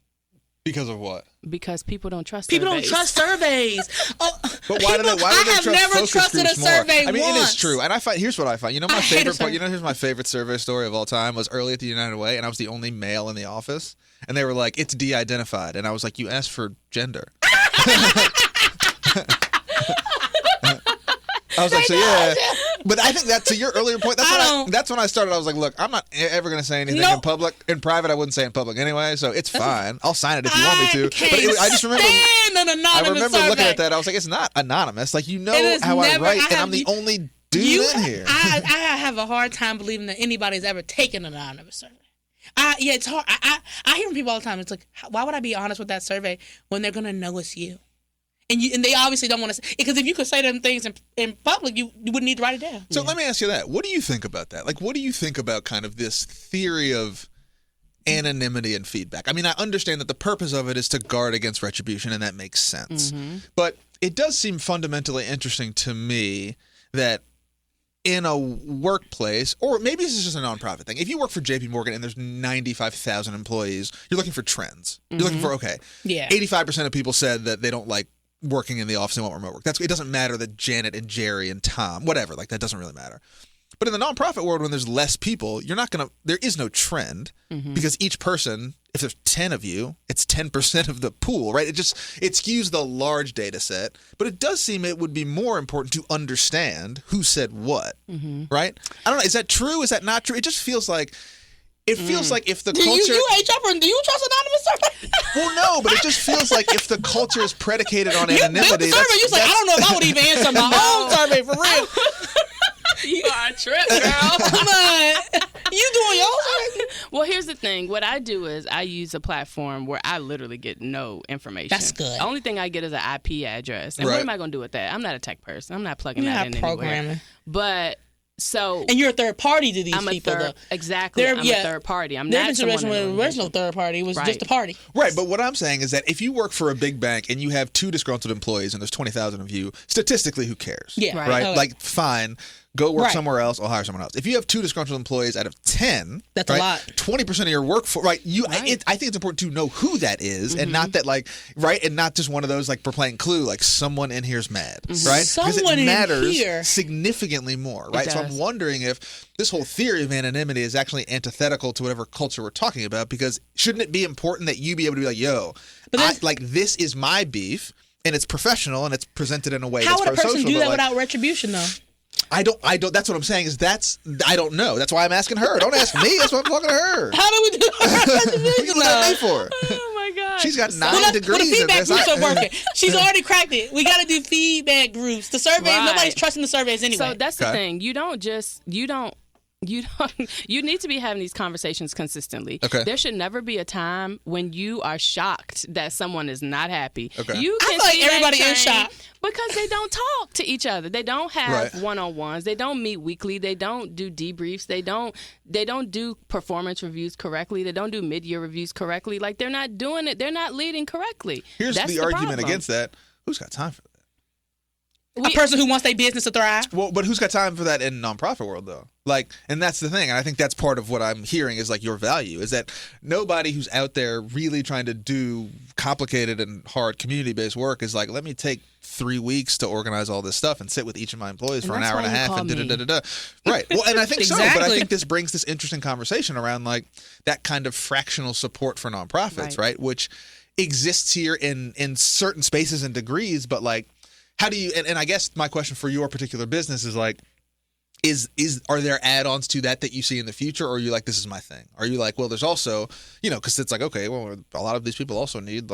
Because of what? Because people don't trust People surveys. don't trust surveys. But why do they I trust have never focus trusted groups a more? survey I mean, once. it is true. And here's what I find. You know, my favorite part. Here's my favorite survey story of all time was early at the United Way, and I was the only male in the office, and they were like, "It's de-identified," and I was like, "You asked for gender." I was like, so yeah. But I think that to your earlier point, that's when I started. I was like, look, I'm not ever going to say anything in public. In private, I wouldn't say in public anyway, so it's fine. I'll sign it if you want me to. But I just remember. Looking at that. I was like, it's not anonymous. Like, you know how I write, and I'm the only dude in here. I have a hard time believing that anybody's ever taken an anonymous survey. It's hard. I hear from people all the time. It's like, why would I be honest with that survey when they're going to know it's you? And they obviously don't want to say, because if you could say them things in public, you wouldn't need to write it down. So let me ask you that. What do you think about that? Like, what do you think about kind of this theory of anonymity and feedback? I mean, I understand that the purpose of it is to guard against retribution, and that makes sense. Mm-hmm. But it does seem fundamentally interesting to me that in a workplace, or maybe this is just a nonprofit thing. If you work for JP Morgan and there's 95,000 employees, you're looking for trends. You're looking for, 85% of people said that they don't like working in the office and want remote work. It doesn't matter that Janet and Jerry and Tom, whatever, like that doesn't really matter. But in the nonprofit world, when there's less people, there is no trend because each person, if there's 10 of you, it's 10% of the pool, right? It skews the large data set, but it does seem it would be more important to understand who said what, right? I don't know. Is that true? Is that not true? It just feels like, if the culture... You HR, do you trust anonymous survey? Well, no, but it just feels like if the culture is predicated on anonymity... You built the survey, you say, I don't know if I would even answer my own survey, for real. You are a trip, girl. You doing yours? Well, here's the thing. What I do is I use a platform where I literally get no information. That's good. The only thing I get is an IP address. And what am I going to do with that? I'm not a tech person. I'm not plugging that in anywhere. But... And you're a third party to these people, though. Exactly. I'm a third party. I'm not someone in the original third party. It was just a party. Right, but what I'm saying is that if you work for a big bank and you have 2 disgruntled employees and there's 20,000 of you, statistically, who cares? Yeah. Right? Okay. Like, fine. Go work somewhere else. I'll hire someone else. If you have 2 disgruntled employees out of 10, that's a lot. 20% of your workforce, right? I think it's important to know who that is, and not that and not just one of those we're playing Clue, like someone in here's mad, right? Because it matters significantly more, right? So I'm wondering if this whole theory of anonymity is actually antithetical to whatever culture we're talking about. Because shouldn't it be important that you be able to be like, yo, this is my beef, and it's professional, and it's presented in a way that's pro-social. How would a person do that without retribution, though? I don't. That's what I'm saying. I don't know. That's why I'm asking her. Don't ask me. That's why I'm talking to her. How do we do that? What are you looking at me for? Oh my God. She's got 9 degrees the feedback in this. groups are working. She's already cracked it. We got to do feedback groups. The surveys. Nobody's trusting the surveys anyway. So that's the thing. You need to be having these conversations consistently. Okay. There should never be a time when you are shocked that someone is not happy. Okay. You can I feel like everybody is shocked because they don't talk to each other. They don't have one-on-ones. They don't meet weekly. They don't do debriefs. They don't do performance reviews correctly. They don't do mid-year reviews correctly. Like, they're not doing it. They're not leading correctly. Here's the argument against that. Who's got time for that? A person who wants their business to thrive. Well, but who's got time for that in the nonprofit world, though? And that's the thing. And I think that's part of what I'm hearing is your value is that nobody who's out there really trying to do complicated and hard community-based work is let me take 3 weeks to organize all this stuff and sit with each of my employees for an hour and a half and da-da-da-da-da. Right. Well, and I think exactly. But I think this brings this interesting conversation around that kind of fractional support for nonprofits, right? Which exists here in certain spaces and degrees, but how do you? And I guess my question for your particular business is are there add-ons to that you see in the future, or are you this is my thing? Are you well, there's also because it's okay, well, a lot of these people also need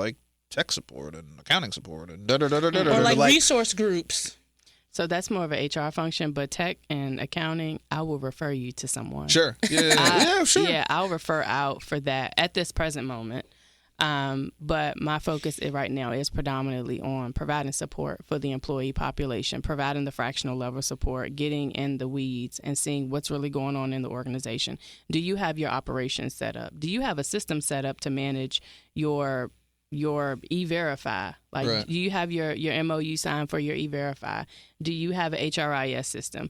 tech support and accounting support and or resource groups. So that's more of an HR function, but tech and accounting, I will refer you to someone. Sure. Yeah. Sure. Yeah, I'll refer out for that at this present moment. But my focus right now is predominantly on providing support for the employee population, providing the fractional level support, getting in the weeds and seeing what's really going on in the organization. Do you have your operations set up? Do you have a system set up to manage your E-Verify? Like, Right. do you have your MOU signed for your E-Verify? Do you have an HRIS system?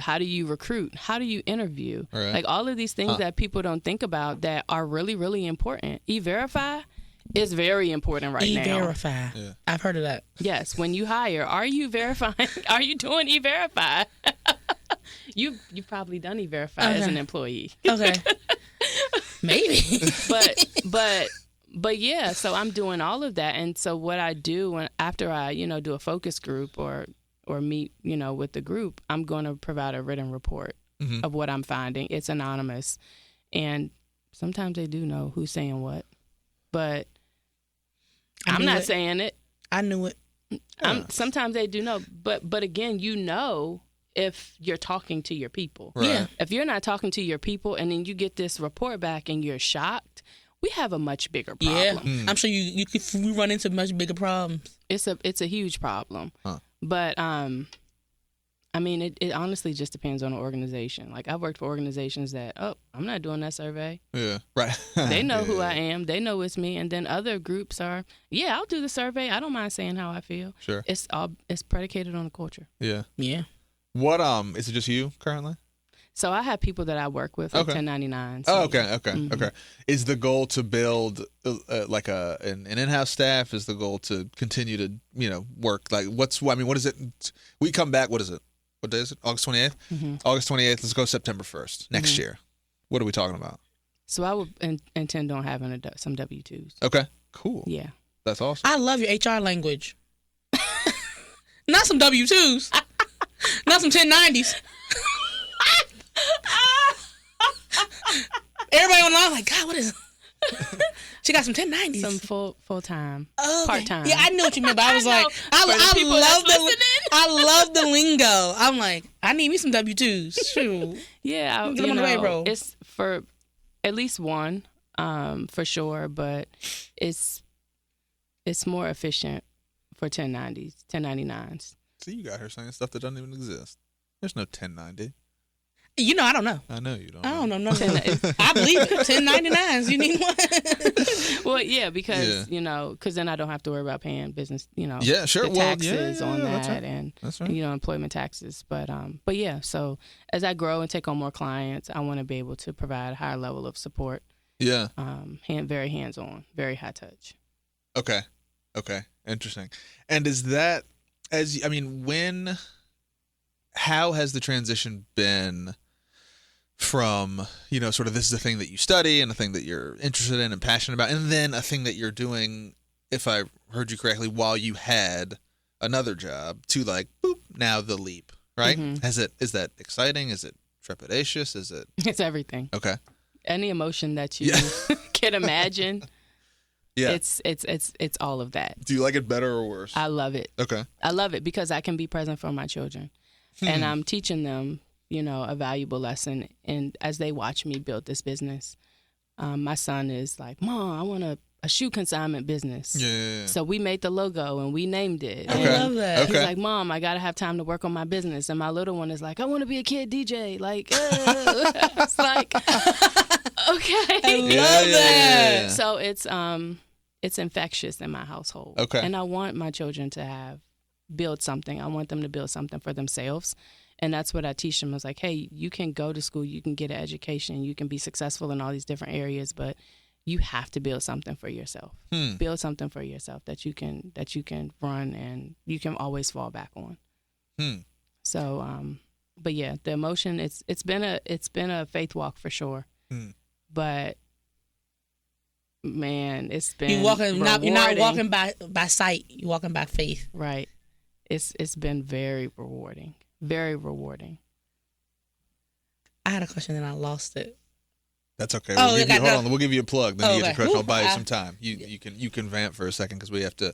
How do you recruit? How do you interview? Right. Like, all of these things that people don't think about that are really, really important. E-Verify is very important right now. E-Verify. Yeah. I've heard of that. Yes, when you hire, are you verifying? Are you doing E-Verify? You've probably done E-Verify as an employee. Okay. Maybe. But yeah, so I'm doing all of that. And so what I do after I, do a focus group or meet, with the group, I'm going to provide a written report of what I'm finding. It's anonymous. And sometimes they do know who's saying what. But I'm not saying it. I knew it. Sometimes they do know. But again, if you're talking to your people. Right. Yeah. If you're not talking to your people and then you get this report back and you're shocked, we have a much bigger problem. Yeah. I'm sure we run into much bigger problems. It's a huge problem. But it honestly just depends on the organization. Like, I've worked for organizations that, I'm not doing that survey. Yeah. Right. They know who I am. They know it's me. And then other groups are, I'll do the survey. I don't mind saying how I feel. Sure. It's predicated on the culture. Yeah. Yeah. What is it just you currently? So I have people that I work with, like 1099. So, Okay. Is the goal to build like an in-house staff? Is the goal to continue to work? Like, what is it? We come back. What is it? What day is it? August 28th. August 28th. Let's go September 1st next year. What are we talking about? So I would intend on having some W-2s. Okay. Cool. Yeah. That's awesome. I love your HR language. Not some W-2s. Not some 1090s. Everybody on the line like, God, what is it? She got some 1090s. Some full time, Okay. part time. Yeah, I knew what you meant, but I was like, I love the lingo. I'm like, I need me some W-2s. Shoot. Yeah, Get them on the way, bro. It's for at least one, for sure, but it's more efficient for 1099s. See, you got her saying stuff that doesn't even exist. There's no 1090. I don't know. I know you don't. I don't know. No, I believe it. 1099s. You need one. Well, yeah, because because then I don't have to worry about paying business. Yeah, sure. The taxes on that, that's right. and That's right. employment taxes. But yeah. So as I grow and take on more clients, I want to be able to provide a higher level of support. Yeah. Very hands on, very high touch. Okay. Interesting. And is that how has the transition been from, sort of this is a thing that you study and a thing that you're interested in and passionate about, and then a thing that you're doing, if I heard you correctly, while you had another job, to like, boop, now the leap, right? Is that exciting? Is it trepidatious? Is it? It's everything. Okay. Any emotion that you can imagine. Yeah. It's all of that. Do you like it better or worse? I love it. Okay. I love it because I can be present for my children. And I'm teaching them, a valuable lesson. And as they watch me build this business, my son is like, Mom, I want a shoe consignment business. Yeah. So we made the logo and we named it. Okay. I love that. Okay. He's like, Mom, I got to have time to work on my business. And my little one is like, I want to be a kid DJ. Like, it's like, okay. I love that. Yeah. So it's infectious in my household. Okay. And I want my children to build something. I want them to build something for themselves. And that's what I teach them. I was like, hey, you can go to school, you can get an education, you can be successful in all these different areas, but you have to build something for yourself. Build something for yourself that you can run and you can always fall back on. So, but yeah, the emotion, it's been a faith walk for sure. But man, it's been you're not walking by sight. You're walking by faith. Right. It's been very rewarding. Very rewarding. I had a question and I lost it. That's okay. Oh, Hold on. We'll give you a plug. Then you get your question. I'll buy you okay. some time. You can vamp for a second because we have to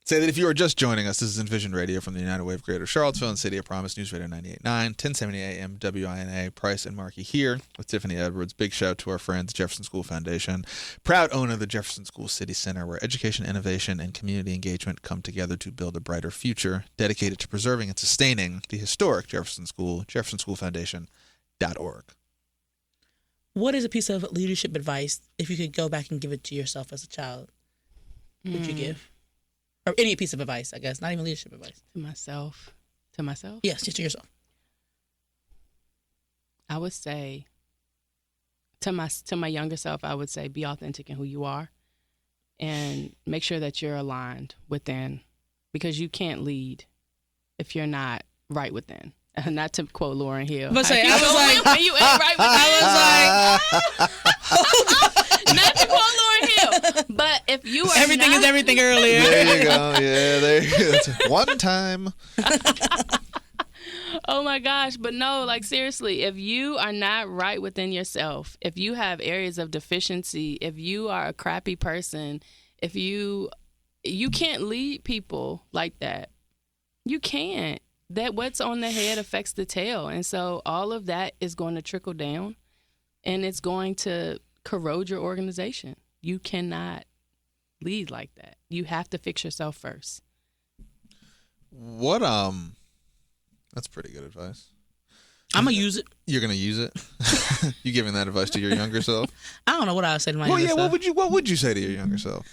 Say that if you are just joining us, this is Envision Radio from the United Way of Greater Charlottesville and City of Promise News Radio 98.9, 1070 AM, WINA, Price and Markey here with Tiffany Edwards. Big shout out to our friends, Jefferson School Foundation, proud owner of the Jefferson School City Center, where education, innovation, and community engagement come together to build a brighter future, dedicated to preserving and sustaining the historic Jefferson School, jeffersonschoolfoundation.org. What is a piece of leadership advice, if you could go back and give it to yourself as a child, would you give? Or any piece of advice, I guess. Not even leadership advice. To myself. To myself? Yes, just to yourself. I would say, to my younger self, I would say be authentic in who you are and make sure that you're aligned within, because you can't lead if you're not right within. Not to quote Lauryn Hill. But say, I was like, when you ain't right within. I was like, not to quote Lauryn Hill. But if you are everything not, is everything earlier. There you go. Yeah, there you go. It's one time. Oh my gosh. But no, like seriously, if you are not right within yourself, if you have areas of deficiency, if you are a crappy person, if you can't lead people like that. You can't. That what's on the head affects the tail. And so all of that is going to trickle down and it's going to corrode your organization. You cannot lead like that. You have to fix yourself first. What that's pretty good advice. I'm gonna use it. You're gonna use it? You giving that advice to your younger self? I don't know what I would say to my Well, younger yeah. self. What would you say to your younger self?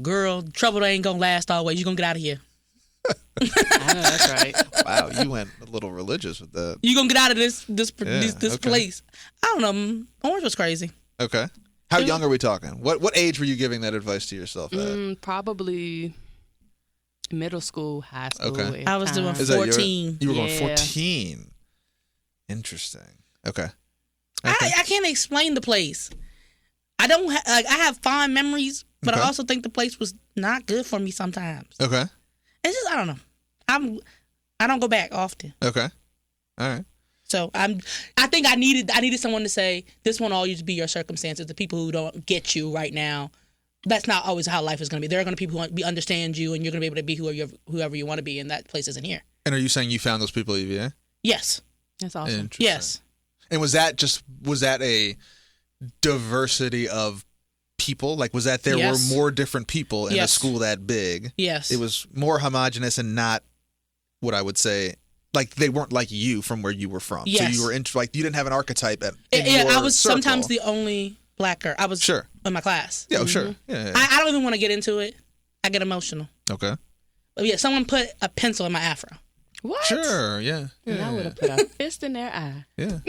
Girl, trouble ain't gonna last always. You gonna get out of here. I know that's right. Wow, you went a little religious with that. You gonna get out of this okay. place. I don't know. Orange was crazy. Okay. How young are we talking? What age were you giving that advice to yourself at? Probably middle school, high school. Okay. I was doing Is that 14. You were going Yeah. 14. Interesting. Okay. I can't explain the place. I don't. I have fond memories, but Okay. I also think the place was not good for me sometimes. Okay. It's just I don't know. I don't go back often. Okay. All right. So I think I needed someone to say this won't always be your circumstances. The people who don't get you right now, that's not always how life is going to be. There are going to be people who understand you, and you're going to be able to be whoever you want to be, and that place isn't here. And are you saying you found those people at UVA? Yes. That's awesome. Interesting. Yes. And was that a diversity of people? Like, was that there Yes. were more different people in a Yes. school that big? Yes. It was more homogenous and not what I would say. Like, they weren't like you from where you were from. Yes. So you were like you didn't have an archetype in Yeah, your I was circle. sometimes the only black girl. I was Sure. in my class. Yeah, sure. Yeah. I don't even want to get into it. I get emotional. Okay. But yeah, someone put a pencil in my afro. What? Sure. Yeah. And I would have put a fist in their eye. Yeah.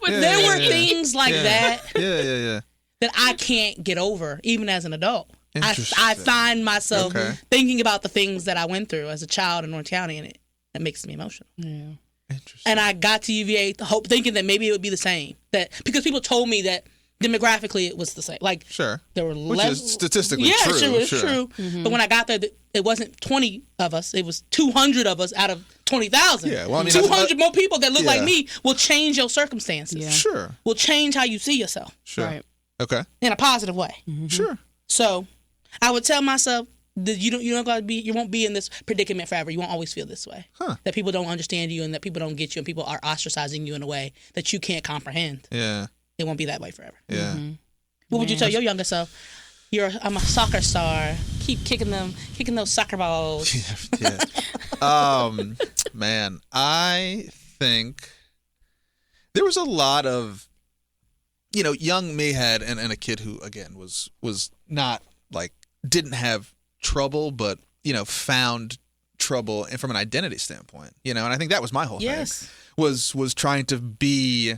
There were things like that Yeah. that I can't get over, even as an adult. I Interesting. find myself Okay. thinking about the things that I went through as a child in Orange County, and it makes me emotional. Yeah. Interesting. And I got to UVA thinking that maybe it would be the same. Because people told me that demographically it was the same. Like, Sure. there were Which less. is statistically yeah, true. it's true. But when I got there, it wasn't 20 of us. It was 200 of us out of 20,000. Yeah, well, I mean, 200 more people that look Yeah. like me will change your circumstances. Yeah. Sure. Will change how you see yourself Sure. Right. Okay. in a positive way. Sure. So I would tell myself that you won't be in this predicament forever. You won't always feel this way. Huh. That people don't understand you and that people don't get you and people are ostracizing you in a way that you can't comprehend. Yeah. It won't be that way forever. Yeah. What would you tell your younger self? I'm a soccer star. Keep kicking those soccer balls. Yeah. Man, I think there was a lot of, young me had, and a kid who, again, was not, like, didn't have trouble, but, found trouble from an identity standpoint, and I think that was my whole Yes. thing, was trying to be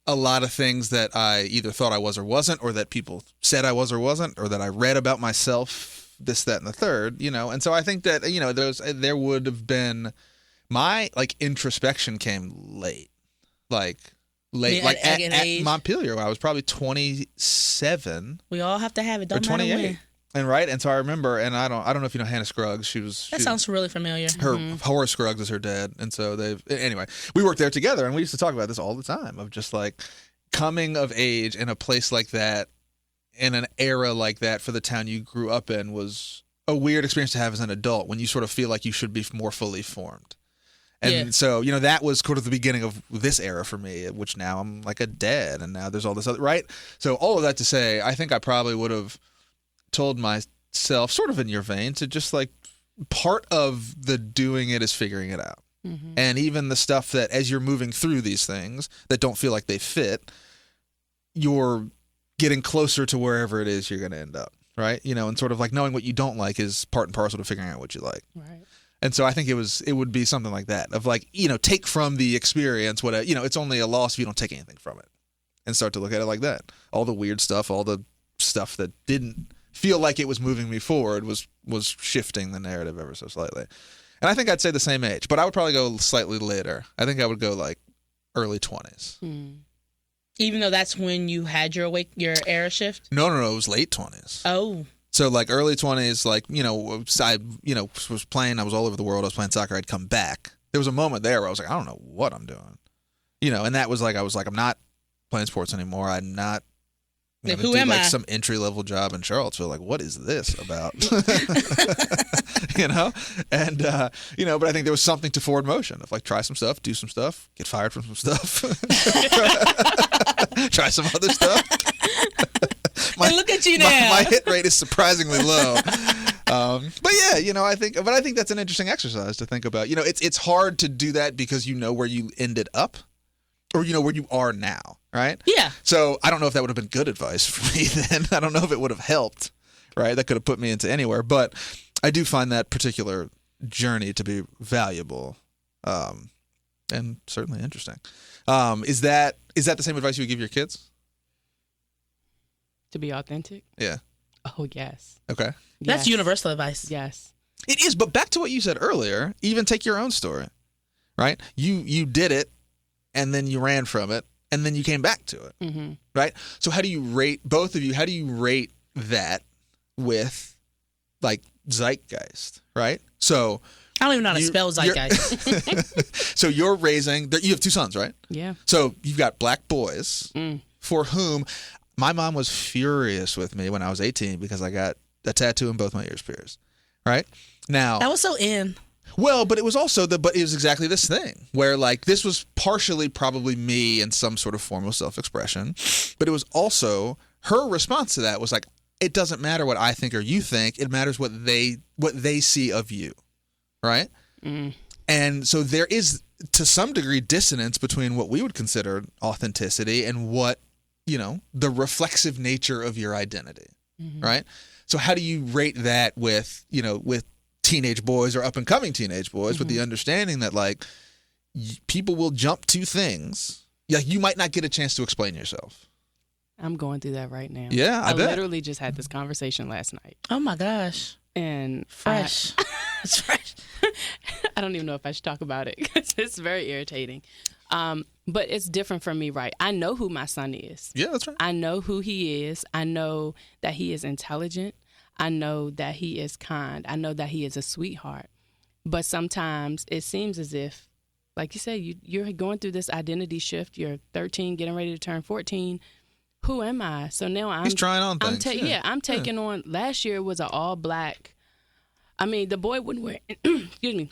a lot of things that I either thought I was or wasn't, or that people said I was or wasn't, or that I read about myself, this, that, and the third, and so I think that, there would have been my, like, introspection came late, like at Montpelier, when I was probably 27 We all have to have it. or Don't matter 28. when. And right, and so I remember, and I don't know if you know Hannah Scruggs. That sounds really familiar. her Horace Scruggs is her dad, and so anyway, we worked there together, and we used to talk about this all the time of just like coming of age in a place like that, in an era like that for the town you grew up in was a weird experience to have as an adult when you sort of feel like you should be more fully formed. And so, that was sort of the beginning of this era for me, which now I'm like a dad, and now there's all this other, right? So all of that to say, I think I probably would have told myself, sort of in your vein, to just like, part of the doing it is figuring it out. Mm-hmm. And even the stuff that, as you're moving through these things that don't feel like they fit, you're getting closer to wherever it is you're going to end up, right? And sort of like knowing what you don't like is part and parcel to figuring out what you like. Right. And so I think it would be something like that, of like, take from the experience what, it's only a loss if you don't take anything from it, and start to look at it like that. All the weird stuff, all the stuff that didn't feel like it was moving me forward was shifting the narrative ever so slightly. And I think I'd say the same age, but I would probably go slightly later. I think I would go like early 20s. Even though that's when you had your era shift? No, it was late 20s. Oh. So like early 20s, like, I was playing, I was all over the world, I was playing soccer, I'd come back. There was a moment there where I was like, I don't know what I'm doing. And that was like, I was like, I'm not playing sports anymore. I'm not like, who do am like I? Some entry-level job in Charlottesville. Like, what is this about? And, but I think there was something to forward motion of like, try some stuff, do some stuff, get fired from some stuff, try some other stuff. And look at you now. My hit rate is surprisingly low. But yeah, I think that's an interesting exercise to think about. It's hard to do that because where you ended up, or where you are now, right? Yeah. So I don't know if that would have been good advice for me then. I don't know if it would have helped, right? That could have put me into anywhere. But I do find that particular journey to be valuable, and certainly interesting. Is that the same advice you would give your kids? To be authentic? Yeah. Oh, yes. Okay. That's universal advice. Yes. It is, but back to what you said earlier, even take your own story, right? You did it, and then you ran from it, and then you came back to it, mm-hmm. right? So how do you rate, both of you, how do you rate that with, like, zeitgeist, right? So I don't even know how to spell zeitgeist. So you're raising, you have two sons, right? Yeah. So you've got black boys for whom my mom was furious with me when I was 18 because I got a tattoo in both my ears pierced, right? Now that was so in. Well, but it was also but it was exactly this thing where like this was partially probably me in some sort of form of self-expression, but it was also her response to that was like, it doesn't matter what I think or you think, it matters what they see of you, right? And so there is to some degree dissonance between what we would consider authenticity and what, the reflexive nature of your identity, right? So how do you rate that with teenage boys or up and coming teenage boys with the understanding that like people will jump to things, like you might not get a chance to explain yourself. I'm going through that right now. Yeah, I bet. Literally just had this conversation last night. Oh my gosh. And fresh. It's fresh. I don't even know if I should talk about it because it's very irritating. But it's different for me, right? I know who my son is. Yeah, that's right. I know who he is. I know that he is intelligent. I know that he is kind. I know that he is a sweetheart. But sometimes it seems as if, like you said, you're going through this identity shift. You're 13, getting ready to turn 14. Who am I? So now he's trying on things. I'm taking on. Last year was an all black. I mean, the boy wouldn't wear. Excuse me.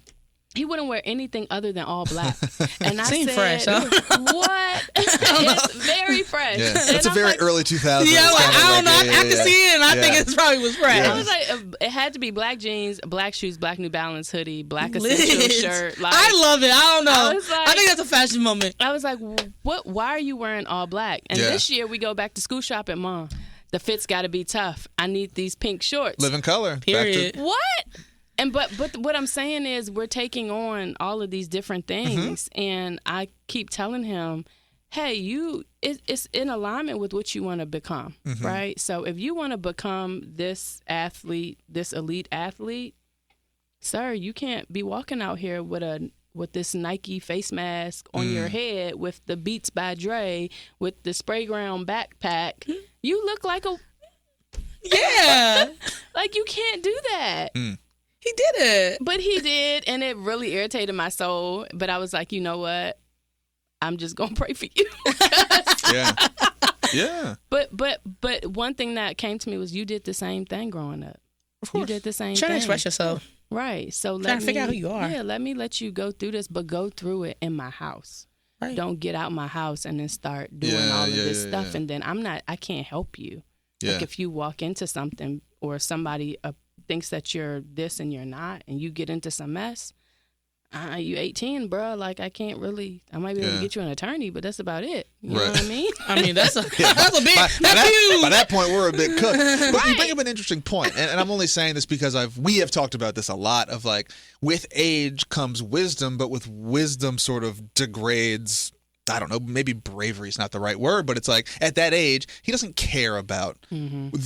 He wouldn't wear anything other than all black. And I said, fresh, huh? What? It's very fresh. Yeah. That's a very early 2000s. Yeah, I don't know. I can see it, and I think it probably was fresh. I was like, it had to be black jeans, black shoes, black New Balance hoodie, black essential shirt. Like, I love it. I don't know. I think that's a fashion moment. I was like, what? Why are you wearing all black? And this year we go back to school shopping, Mom. The fit's got to be tough. I need these pink shorts. Live in color. Period. What? And but what I'm saying is we're taking on all of these different things, and I keep telling him, hey, it's in alignment with what you want to become, right? So if you want to become this athlete, this elite athlete, sir, you can't be walking out here with this Nike face mask on your head with the Beats by Dre with the spray ground backpack. You look like a like you can't do that. He did it. But he did, and it really irritated my soul. But I was like, you know what? I'm just going to pray for you. Yeah. But one thing that came to me was you did the same thing growing up. You did the same Trying thing. to express yourself. Right. So Trying to figure out who you are. Yeah, let you go through this, but go through it in my house. Right. Don't get out my house and then start doing all of this stuff. And then I can't help you. Yeah. Like if you walk into something or somebody thinks that you're this and you're not, and you get into some mess, you 18, bro. Like I might be able to get you an attorney, but that's about it. You know what I mean? I mean, that's a big, by huge. that point, we're a bit cooked. But you bring up an interesting point, and I'm only saying this because we have talked about this a lot. Of like, with age comes wisdom, but with wisdom, sort of degrades. I don't know, maybe bravery is not the right word, but it's like at that age, he doesn't care about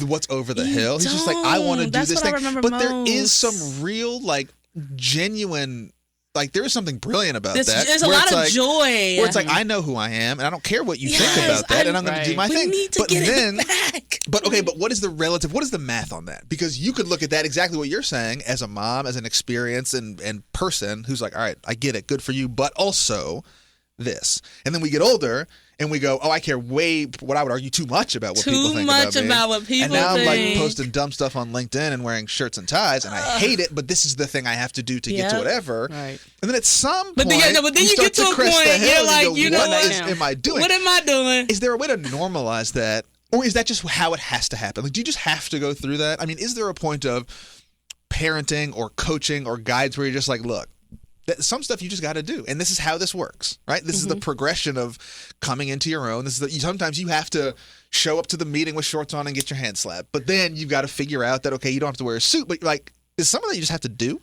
what's over the hill. He's just like, I want to do this thing. But there is some real, like, genuine. Like, there is something brilliant about that. There's a lot of joy. Where it's like, I know who I am, and I don't care what you think about that, and I'm going to do my thing. We need to get it back. But what is the relative, what is the math on that? Because you could look at that exactly what you're saying as a mom, as an experience and person who's like, all right, I get it, good for you, but also this. And then we get older, and we go, oh, I care what I would argue too much about what people think about me. Too much about what people think. And now I'm like posting dumb stuff on LinkedIn and wearing shirts and ties, and I hate it, but this is the thing I have to do to get to whatever. Right. And then at some point, but then you get to a point, you're like, you know what am I doing? What am I doing? Is there a way to normalize that? Or is that just how it has to happen? Like, do you just have to go through that? I mean, is there a point of parenting or coaching or guides where you're just like, look, some stuff you just got to do, and this is how this works, right? This is the progression of coming into your own. Sometimes you have to show up to the meeting with shorts on and get your hand slapped, but then you've got to figure out that, okay, you don't have to wear a suit, but like, is some of that you just have to do?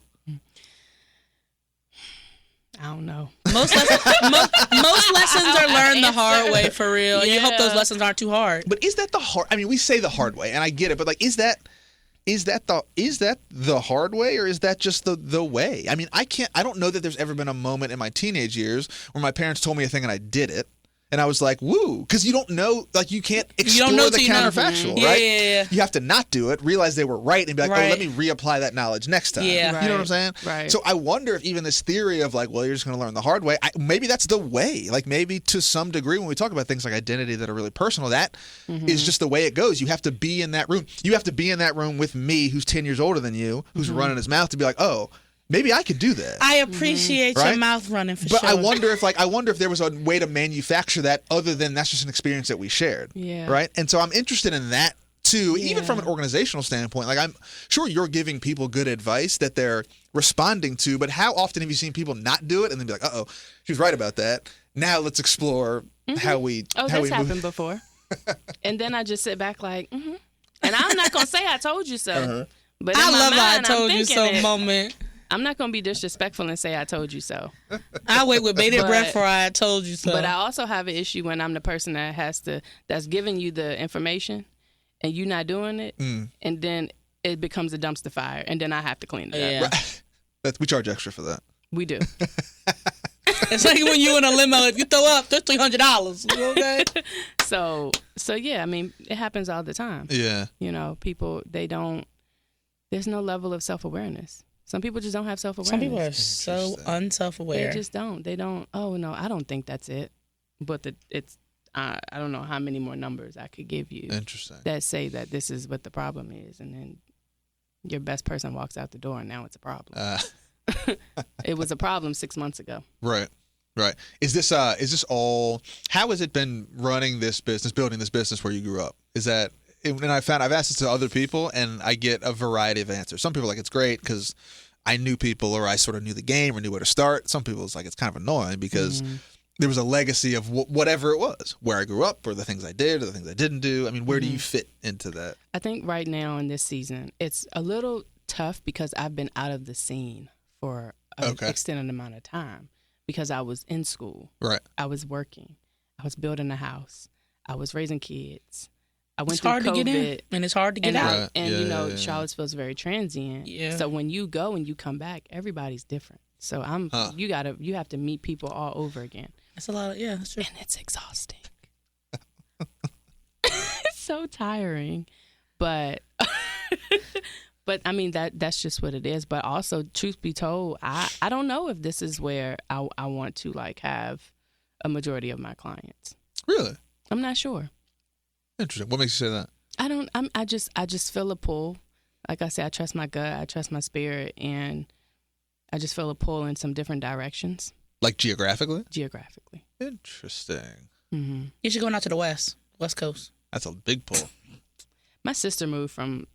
I don't know. Most lessons are learned the hard way, for real. Yeah. You hope those lessons aren't too hard. But is that the hard? I mean, we say the hard way, and I get it, but like, is that the hard way, or is that just the way? I mean, I don't know that there's ever been a moment in my teenage years where my parents told me a thing and I did it. And I was like, woo, because you don't know, like, you can't explore the counterfactual, right? Yeah. You have to not do it, realize they were right, and be like, oh, let me reapply that knowledge next time. Yeah. You know what I'm saying? Right. So I wonder if even this theory of like, well, you're just going to learn the hard way, maybe that's the way. Like, maybe to some degree when we talk about things like identity that are really personal, that is just the way it goes. You have to be in that room. You have to be in that room with me, who's 10 years older than you, who's running his mouth, to be like, oh, maybe I could do that. I appreciate your mouth running for sure. But I wonder if there was a way to manufacture that other than that's just an experience that we shared. Yeah. Right? And so I'm interested in that too, even from an organizational standpoint. Like, I'm sure you're giving people good advice that they're responding to, but how often have you seen people not do it and then be like, uh-oh, she was right about that. Now let's explore how we that's happened before. And then I just sit back like, and I'm not going to say I told you so. But I love mind, I told you so moment. I'm not going to be disrespectful and say I told you so. I wait with bated breath for I told you so. But I also have an issue when I'm the person that's giving you the information and you not doing it, and then it becomes a dumpster fire, and then I have to clean it up. Right. We charge extra for that. We do. It's like when you in a limo, if you throw up, that's $300. Okay. So yeah, I mean, it happens all the time. Yeah. You know, people, there's no level of self-awareness. Some people just don't have self-awareness. Some people are so unself-aware. They just don't. They don't. Oh no, I don't think that's it. But it's. I don't know how many more numbers I could give you. Interesting. That say that this is what the problem is, and then your best person walks out the door, and now it's a problem. It was a problem 6 months ago. Right. Right. Is this all? How has it been running this business, building this business where you grew up? Is that? And I've asked this to other people, and I get a variety of answers. Some people are like, it's great because I knew people, or I sort of knew the game or knew where to start. Some people, it's like, it's kind of annoying because there was a legacy of whatever it was, where I grew up, or the things I did, or the things I didn't do. I mean, where do you fit into that? I think right now in this season, it's a little tough because I've been out of the scene for an extended amount of time because I was in school. Right. I was working. I was building a house. I was raising kids. I went it's through hard COVID, to get in, and it's hard to get out. Right. And Charlottesville's very transient. Yeah. So when you go and you come back, everybody's different. So you have to meet people all over again. That's a lot of that's true. And it's exhausting. It's so tiring, but I mean that's just what it is. But also, truth be told, I don't know if this is where I want to like have a majority of my clients. Really? I'm not sure. Interesting. What makes you say that? I just feel a pull like I said, I trust my gut, I trust my spirit, and I just feel a pull in some different directions. Like geographically? Geographically. Interesting. Mm-hmm. You should go out to the West Coast. That's a big pull. My sister moved from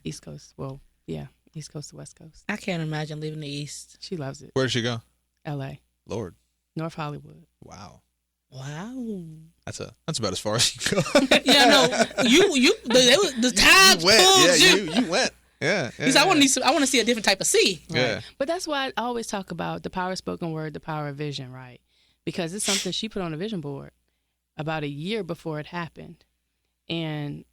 East Coast. Well, yeah, East Coast to West Coast. I can't imagine leaving the East. She loves it. Where did she go? L.A. Lord. North Hollywood. Wow. Wow. That's about as far as you go. Yeah, no, the time you went. pulls Yeah, you. you went. Yeah. He said, I want to see a different type of sea. Yeah. But that's why I always talk about the power of spoken word, the power of vision, right? Because it's something she put on a vision board about a year before it happened. And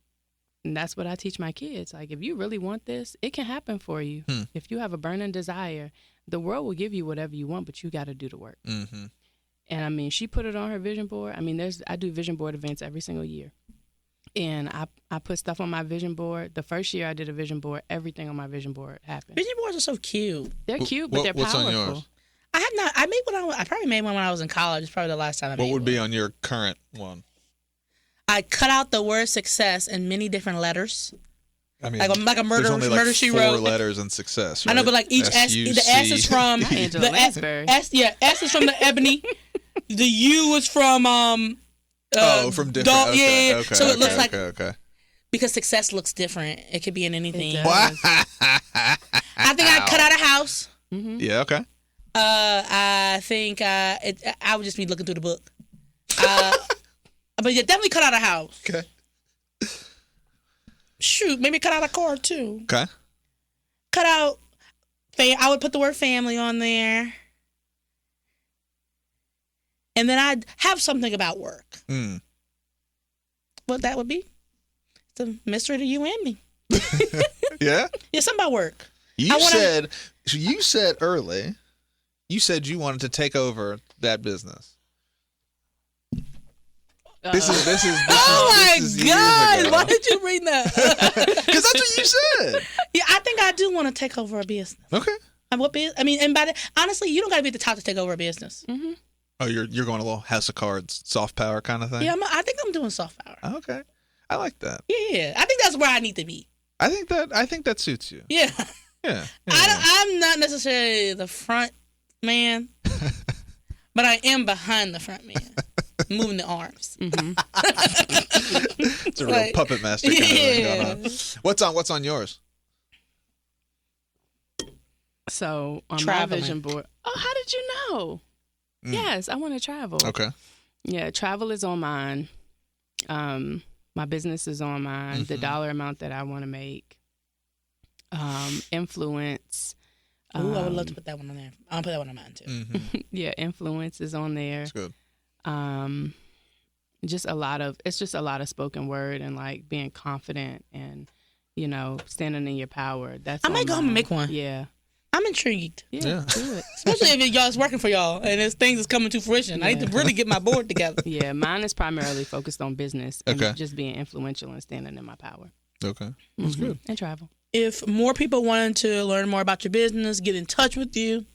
that's what I teach my kids. Like, if you really want this, it can happen for you. If you have a burning desire, the world will give you whatever you want, but you got to do the work. Mm-hmm. And I mean, she put it on her vision board. I mean, I do vision board events every single year. And I put stuff on my vision board. The first year I did a vision board, everything on my vision board happened. Vision boards are so cute. They're cute, but they're what's powerful. on yours? I have not. I probably made one when I was in college. It's probably the last time I made one. What would be on your current one? I cut out the word success in many different letters. I mean, like a murder, there's only murder she 4 wrote. letters in success. I know, right? but like each S, the S is from Not Angela the Lansbury. S is from the ebony. The U is from from different. dog, Okay, yeah. okay, So it okay, looks like okay. because success looks different. It could be in anything. It Wow. I think I cut out a house. Mm-hmm. Yeah. Okay. I think I would just be looking through the book. But yeah, definitely cut out a house. Okay. Shoot, maybe cut out a car too. Okay. Cut out. I would put the word family on there, and then I'd have something about work. What that would be? It's a mystery to you and me. Yeah. Yeah, something about work. You said early. You said you wanted to take over that business. This is Oh my this is years God! ago. Why did you bring that? Because that's what you said. Yeah, I think I do want to take over a business. Okay. And what business? I mean, and by the, honestly, you don't got to be at the top to take over a business. Mm-hmm. Oh, you're going a little House of Cards, soft power kind of thing. Yeah, I think I'm doing soft power. Okay. I like that. Yeah, I think that's where I need to be. I think that suits you. Yeah. Yeah. I'm not necessarily the front man, but I am behind the front man, moving the arms. Mm-hmm. It's a real puppet master kind of thing going on. What's on yours? So on Traveling. my vision board. Oh, how did you know? Yes, I want to travel. Okay. Yeah, travel is on mine. My business is on mine. The dollar amount that I want to make. Influence. Ooh, I would love to put that one on there. I'll put that one on mine too. Mm-hmm. Yeah, influence is on there. That's good. It's just a lot of spoken word and like being confident and, standing in your power. That's I might go home and make one. Yeah. I'm intrigued, Yeah. Do it. especially if y'all's working for y'all and there's things that's coming to fruition. I need to really get my board together. Yeah, mine is primarily focused on business and Okay. just being influential and standing in my power. Okay. That's good. And travel. If more people wanted to learn more about your business, get in touch with you,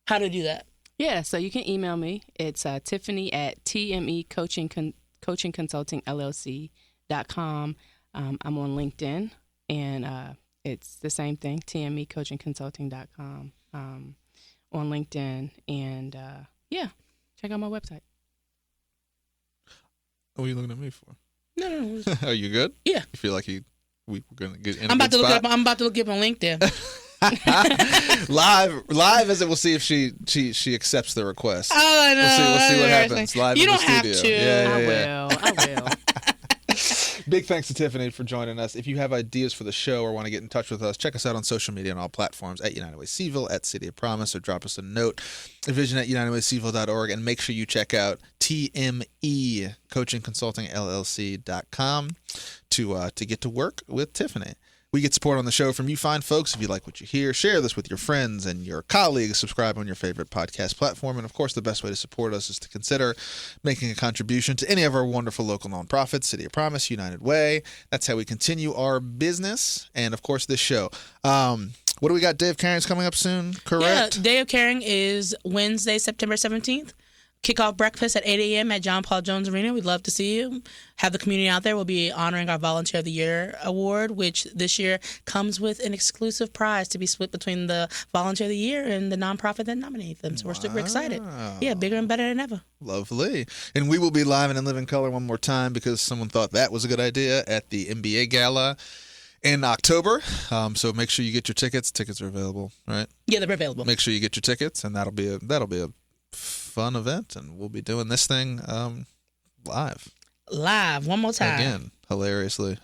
how to do that? Yeah, so you can email me. It's Tiffany at tmecoachingconsultingllc.com. I'm on LinkedIn, and it's the same thing, tmecoachingconsulting.com on LinkedIn. And, check out my website. What are you looking at me for? No. Are you good? Yeah. You feel like we're gonna get in I'm a about good to look spot? up. I'm about to look up on LinkedIn. live as it will see if she accepts the request. Oh, I know. We'll see what That's happens right. live You in the don't have studio. to. Yeah. I will. Big thanks to Tiffany for joining us. If you have ideas for the show or want to get in touch with us, check us out on social media on all platforms at United Way Seaville, at City of Promise, or drop us a note at vision@unitedwayseaville.org, and make sure you check out TME Coaching Consulting LLC.com to get to work with Tiffany. We get support on the show from you fine folks. If you like what you hear, share this with your friends and your colleagues. Subscribe on your favorite podcast platform. And, of course, the best way to support us is to consider making a contribution to any of our wonderful local nonprofits, City of Promise, United Way. That's how we continue our business. And, of course, this show. What do we got? Day of Caring's coming up soon, correct? Yeah, Day of Caring is Wednesday, September 17th. kickoff breakfast at 8 a.m. at John Paul Jones Arena. We'd love to see you. Have the community out there. We'll be honoring our Volunteer of the Year award, which this year comes with an exclusive prize to be split between the Volunteer of the Year and the nonprofit that nominated them. So we're super excited. Yeah, bigger and better than ever. Lovely. And we will be live and in living color one more time because someone thought that was a good idea at the NBA Gala in October. So make sure you get your tickets. Tickets are available, right? Yeah, they're available. Make sure you get your tickets, and that'll be a fun event, and we'll be doing this thing live one more time again, hilariously.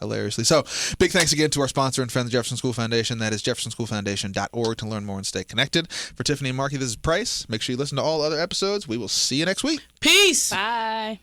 So big thanks again to our sponsor and friend, the Jefferson School Foundation. That is jeffersonschoolfoundation.org to learn more and stay connected. For Tiffany and Marky, this is Price. Make sure you listen to all other episodes. We will see you next week. Peace. Bye.